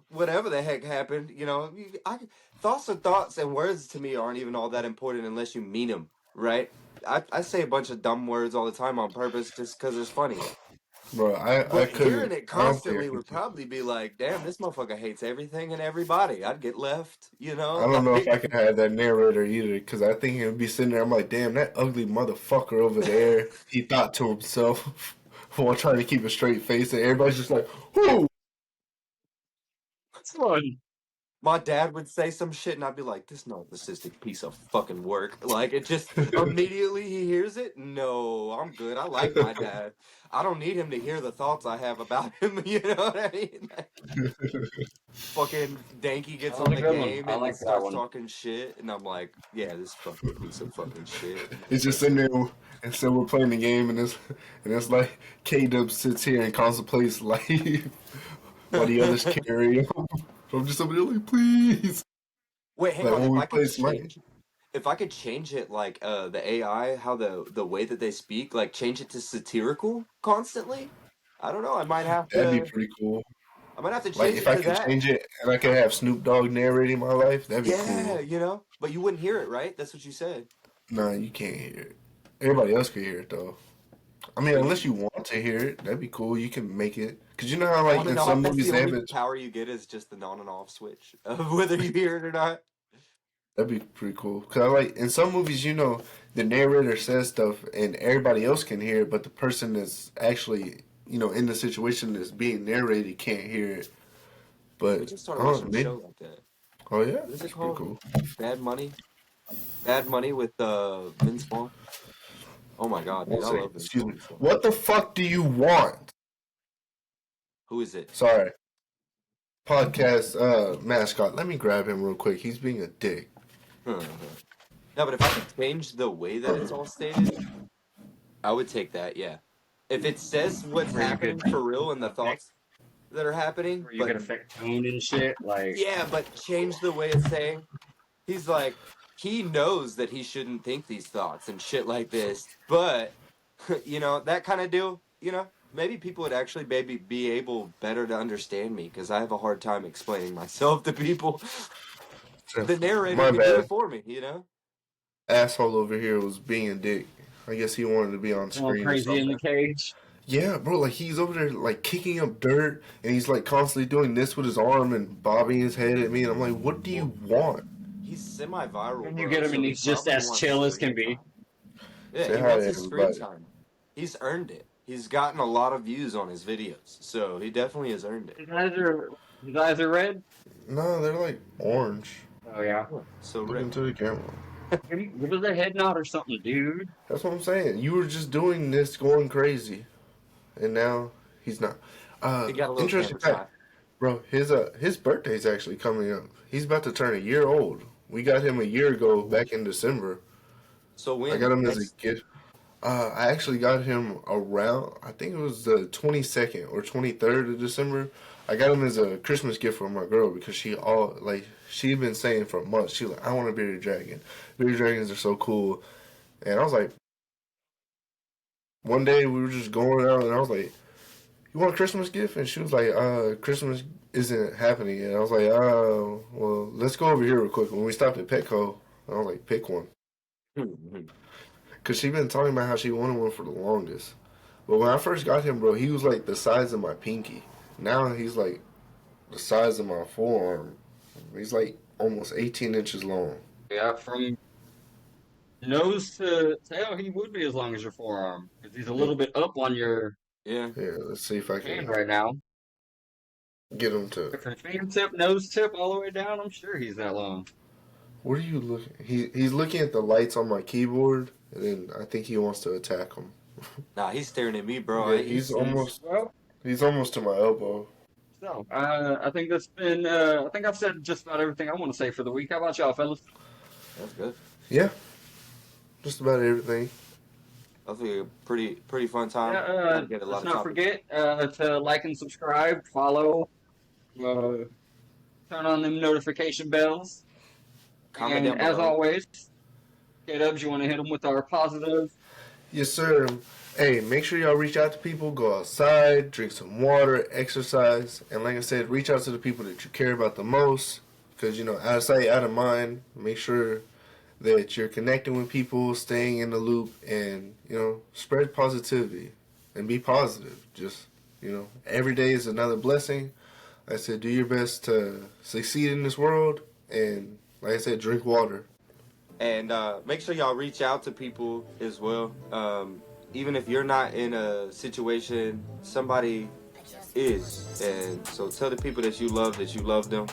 whatever the heck happened, thoughts are thoughts and words to me aren't even all that important unless you mean them, right? I say a bunch of dumb words all the time on purpose just because it's funny. Bro, I But hearing couldn't. it I don't think I constantly would could. probably be like, damn, this motherfucker hates everything and everybody. I'd get left, I don't know if I like could have that narrator either, because I think he would be sitting there. I'm like, damn, that ugly motherfucker over there. He thought to himself while trying to keep a straight face, and everybody's just like, whoo. It's fun. my dad would say some shit and I'd be like, this narcissistic piece of fucking work. Like it just immediately he hears it. No, I'm good. I like my dad. I don't need him to hear the thoughts I have about him. You know what I mean? Fucking Danky That gets was on a the good one. game I and like that starts one. talking shit, and I'm like, yeah, this fucking piece of fucking shit. He's just sitting there, and so we're playing the game, and it's like K Dub sits here and contemplates life while the others carry him. I'm just over there like, please. Wait, hang Like on. when we play Smite. If I could change it, like the AI, how the way that they speak, like change it to satirical constantly. I don't know. That'd be pretty cool. I might have to Like change if it I to could that. change it and I could have Snoop Dogg narrating my life, that'd be Yeah, cool. but you wouldn't hear it, right? That's what you said. Nah, you can't hear it. Everybody else can hear it though. I mean, But unless you want to hear it, that'd be cool. You can make it. Cause you know how like on in and off. some That's movies the they have only it. power you get is just the on and off switch of whether you hear it or not. That'd be pretty cool. Cause I like in some movies, you know, the narrator says stuff and everybody else can hear it, but the person that's actually, you know, in the situation that's being narrated can't hear it. But We just started watching a show like that. Oh yeah, What is it that's pretty called? cool. Bad Money. Bad Money with Vince Vaughn. Oh my God, dude, I love Vince Excuse me. Vaughn. So. What the fuck do you want? Who is it? Sorry. Podcast mascot. Let me grab him real quick. He's being a dick. No, but if I could change the way that it's all stated, I would take that. Yeah. If it says what's happening for real and the thoughts that are happening, Where you can affect tone and shit, like yeah, but change the way it's saying. He's like, he knows that he shouldn't think these thoughts and shit like this, but you know, that kind of deal. You know, maybe people would actually maybe be able better to understand me because I have a hard time explaining myself to people. The narrator My can bad. do it for me, you know. Asshole over here was being a dick. I guess he wanted to be on going screen. crazy in the cage. Yeah, bro, like he's over there like kicking up dirt and he's like constantly doing this with his arm and bobbing his head at me and I'm like, what do you want? He's semi-viral. And you bro, get him so and he he's just probably as wants chill as screen can be. time. Yeah, Say he hi wants to his screen everybody. time. He's earned it. He's gotten a lot of views on his videos, so he definitely has earned it. His eyes are red. No, they're like orange. Oh yeah. So Look Rick, into the camera. Give us a head nod or something, dude. That's what I'm saying. You were just doing this going crazy. And now he's not. he got a little Interesting camera fact. Bro, his birthday's actually coming up. He's about to turn a year old. We got him a year ago back in December. So when I got him as a gift. I actually got him around, I think it was the 22nd or 23rd of December. I got him as a Christmas gift for my girl because she'd been saying for months, she was like, I want a bearded dragon. Bearded dragons are so cool. And I was like, one day we were just going out and I was like, you want a Christmas gift? And she was like, Christmas isn't happening yet. I was like, well, let's go over here real quick. When we stopped at Petco, I was like, pick one. Because she'd been talking about how she wanted one for the longest. But when I first got him, bro, he was like the size of my pinky. Now he's like the size of my forearm. He's like almost 18 inches long. Yeah, from nose to tail, he would be as long as your forearm because he's a little bit up on your Yeah, Let's see if I hand can right now. get him to. From fingertip, nose tip, all the way down. I'm sure he's that long. What are you looking? He's looking at the lights on my keyboard, and then I think he wants to attack him. nah, he's staring at me, bro. Yeah, he's almost to my elbow. So, I think that's been. I think I've said just about everything I want to say for the week. How about y'all, fellas? That's good. Yeah, just about everything. That's a pretty fun time. Yeah, Get a lot let's of not topics. forget to like and subscribe, follow, turn on them notification bells. Comment And down as below. always, K-Dubs, you want to hit them with our positive. Yes, sir. Hey, make sure y'all reach out to people, go outside, drink some water, exercise, and like I said, reach out to the people that you care about the most. Because, you know, out of sight, out of mind. Make sure that you're connecting with people, staying in the loop, and, you know, spread positivity and be positive. Just, you know, every day is another blessing. Like I said, do your best to succeed in this world, and like I said, drink water. And make sure y'all reach out to people as well. Even if you're not in a situation, somebody is. And so tell the people that you love them.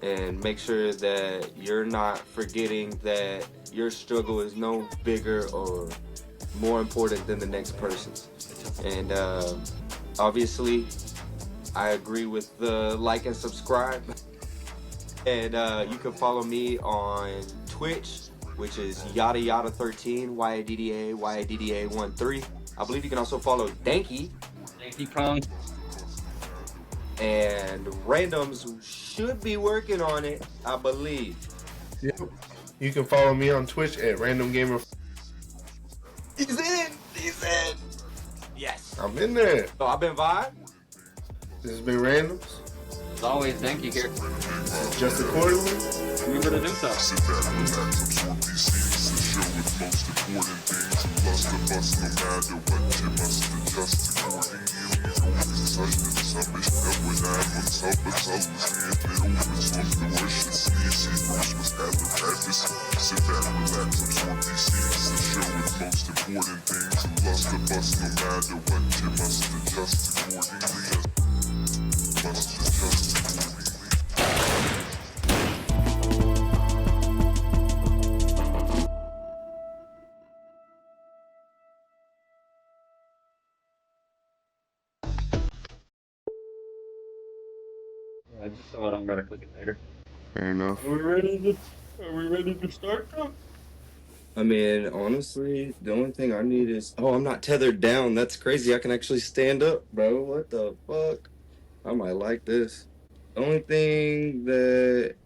And make sure that you're not forgetting that your struggle is no bigger or more important than the next person's. And obviously, I agree with the like and subscribe. And you can follow me on Twitch, which is Yada Yada 13, YADDA 13. I believe you can also follow Danky. Danky Kong. And Randoms should be working on it, I believe. Yep. You can follow me on Twitch at Random Gamer. He's in! Yes. I'm in there. So I've been Vibe. This has been Randoms. As always, Danky here. Just accordingly. Remember to do so. Sit back, relax, absorb these scenes. The show with most important things. You must have bust no matter what you must adjust accordingly. Such the submission that was on top of the hand. It opens from the worship. See, Bruce was at the practice. important things and lust to bust no matter what. You must adjust accordingly. Must adjust accordingly. I just saw it. I'm gonna click it later. Fair enough. Are we ready to start though? I mean, honestly, the only thing I need is... Oh, I'm not tethered down. That's crazy. I can actually stand up, bro. What the fuck? I might like this. The only thing that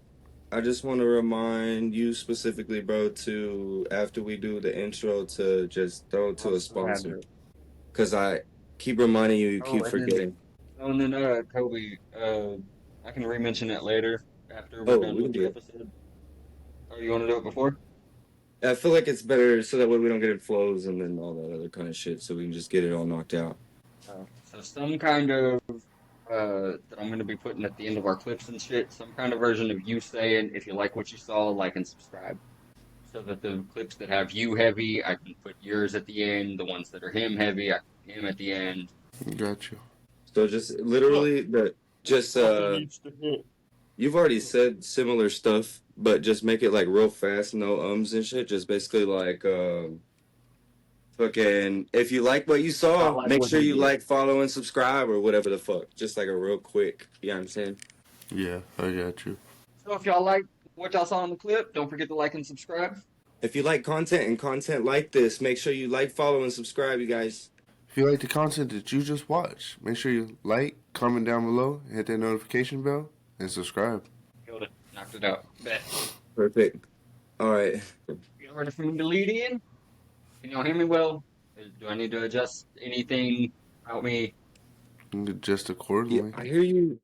I just want to remind you specifically, bro, to, after we do the intro, to just throw to a sponsor. Because I keep reminding you, you keep forgetting. And then Kobe, I can re-mention it later after we're done with the episode. Oh, you want to do it before? I feel like it's better so that way we don't get in flows and then all that other kind of shit, so we can just get it all knocked out. So some kind of that I'm going to be putting at the end of our clips and shit, some kind of version of you saying, if you like what you saw, like and subscribe. So that the clips that have you heavy, I can put yours at the end. The ones that are him heavy, I can put him at the end. Got you. So just literally, you've already said similar stuff, but just make it like real fast, no ums and shit. Just basically like, fucking, if you like what you saw, make sure you like, follow, and subscribe, or whatever the fuck. Just like a real quick, you know what I'm saying? Yeah, I got you. So if y'all like what y'all saw in the clip, don't forget to like and subscribe. If you like content and content like this, make sure you like, follow, and subscribe, you guys. If you like the content that you just watched, make sure you like, comment down below, hit that notification bell, and subscribe. Killed it. Knocked it out. Bet. Perfect. All right. You ready for me to lead in? Can y'all hear me well? Do I need to adjust anything about me? Just accordingly. Yeah, I hear you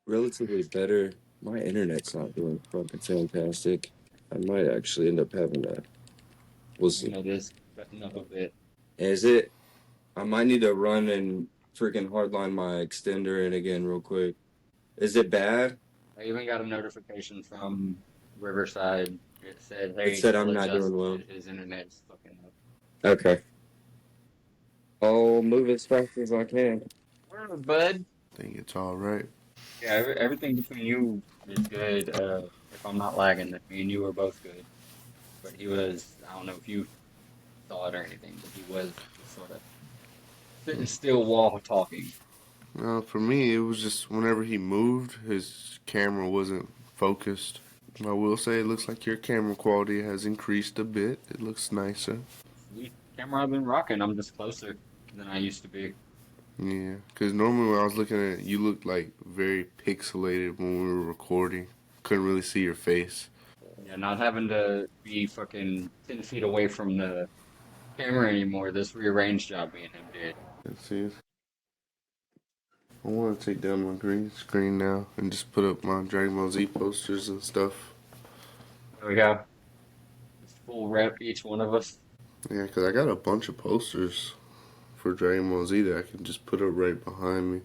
relatively better. My internet's not doing fucking fantastic. I might actually end up having to... We'll see. You know this, button up a bit. Is it? I might need to run and freaking hardline my extender in again real quick. Is it bad? I even got a notification from Riverside. It said, "Hey, it said I'm not doing well. His internet's fucking up." Okay. I'll move as fast as I can. Where, bud? I think it's all right. Yeah, everything between you is good. If I'm not lagging, that me and you are both good. But he was, I don't know if you saw it or anything, but he was just sort of sitting still while talking. For me, it was just whenever he moved, his camera wasn't focused. I will say it looks like your camera quality has increased a bit. It looks nicer. The camera I've been rocking, I'm just closer than I used to be. Yeah, because normally when I was looking at it, you looked like very pixelated when we were recording. Couldn't really see your face. Yeah, not having to be fucking 10 feet away from the camera anymore. This rearrange job me and him did. Let's see. I want to take down my green screen now and just put up my Dragon Ball Z posters and stuff. There we go. Just full rep, each one of us. Yeah, because I got a bunch of posters for Dragon Ball Z that I can just put up right behind me.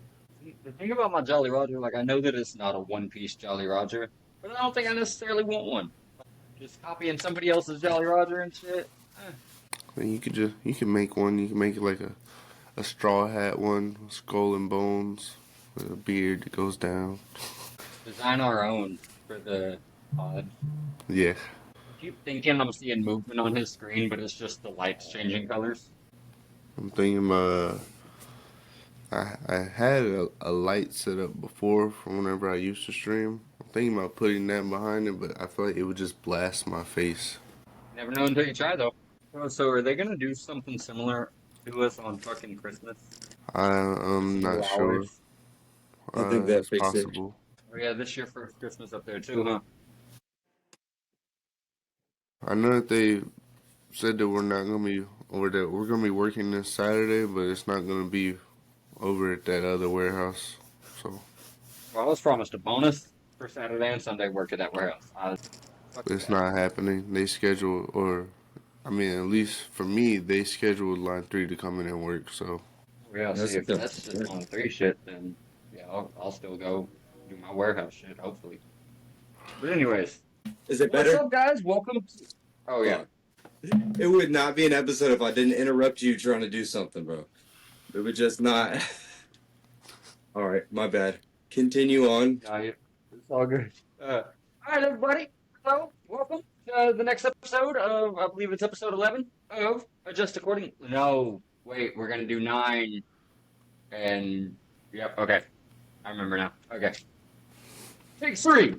The thing about my Jolly Roger, like, I know that it's not a one-piece Jolly Roger, but I don't think I necessarily want one. Just copying somebody else's Jolly Roger and shit. You can make one. You can make it like a straw hat one, skull and bones, with a beard that goes down. Design our own for the pod. Yeah. I keep thinking I'm seeing movement on his screen, but it's just the lights changing colors. I'm thinking I had a light set up before from whenever I used to stream. I'm thinking about putting that behind it, but I feel like it would just blast my face. Never know until you try, though. So are they gonna do something similar to us on fucking Christmas? I'm not sure. I think that's possible. Oh yeah, this year for Christmas up there too, huh? I know that they said that we're not gonna be, or that we're gonna be working this Saturday, but it's not gonna be over at that other warehouse. So. Well, I was promised a bonus for Saturday and Sunday work at that warehouse. It's not happening. They scheduled, at least for me, they scheduled line 3 to come in and work. So. Yeah, see, if that's just line 3 shit, then yeah, I'll still go do my warehouse shit, hopefully. But anyways, is it better? What's up, guys? Welcome. Oh yeah. It would not be an episode if I didn't interrupt you trying to do something, bro. It would just not. All right, my bad. Continue on. No, it's all good. All right, everybody. So, welcome to the next episode of, I believe it's episode 11 of Adjust According. No, wait, we're gonna do 9. And, yep, okay. I remember now. Okay. Take 3.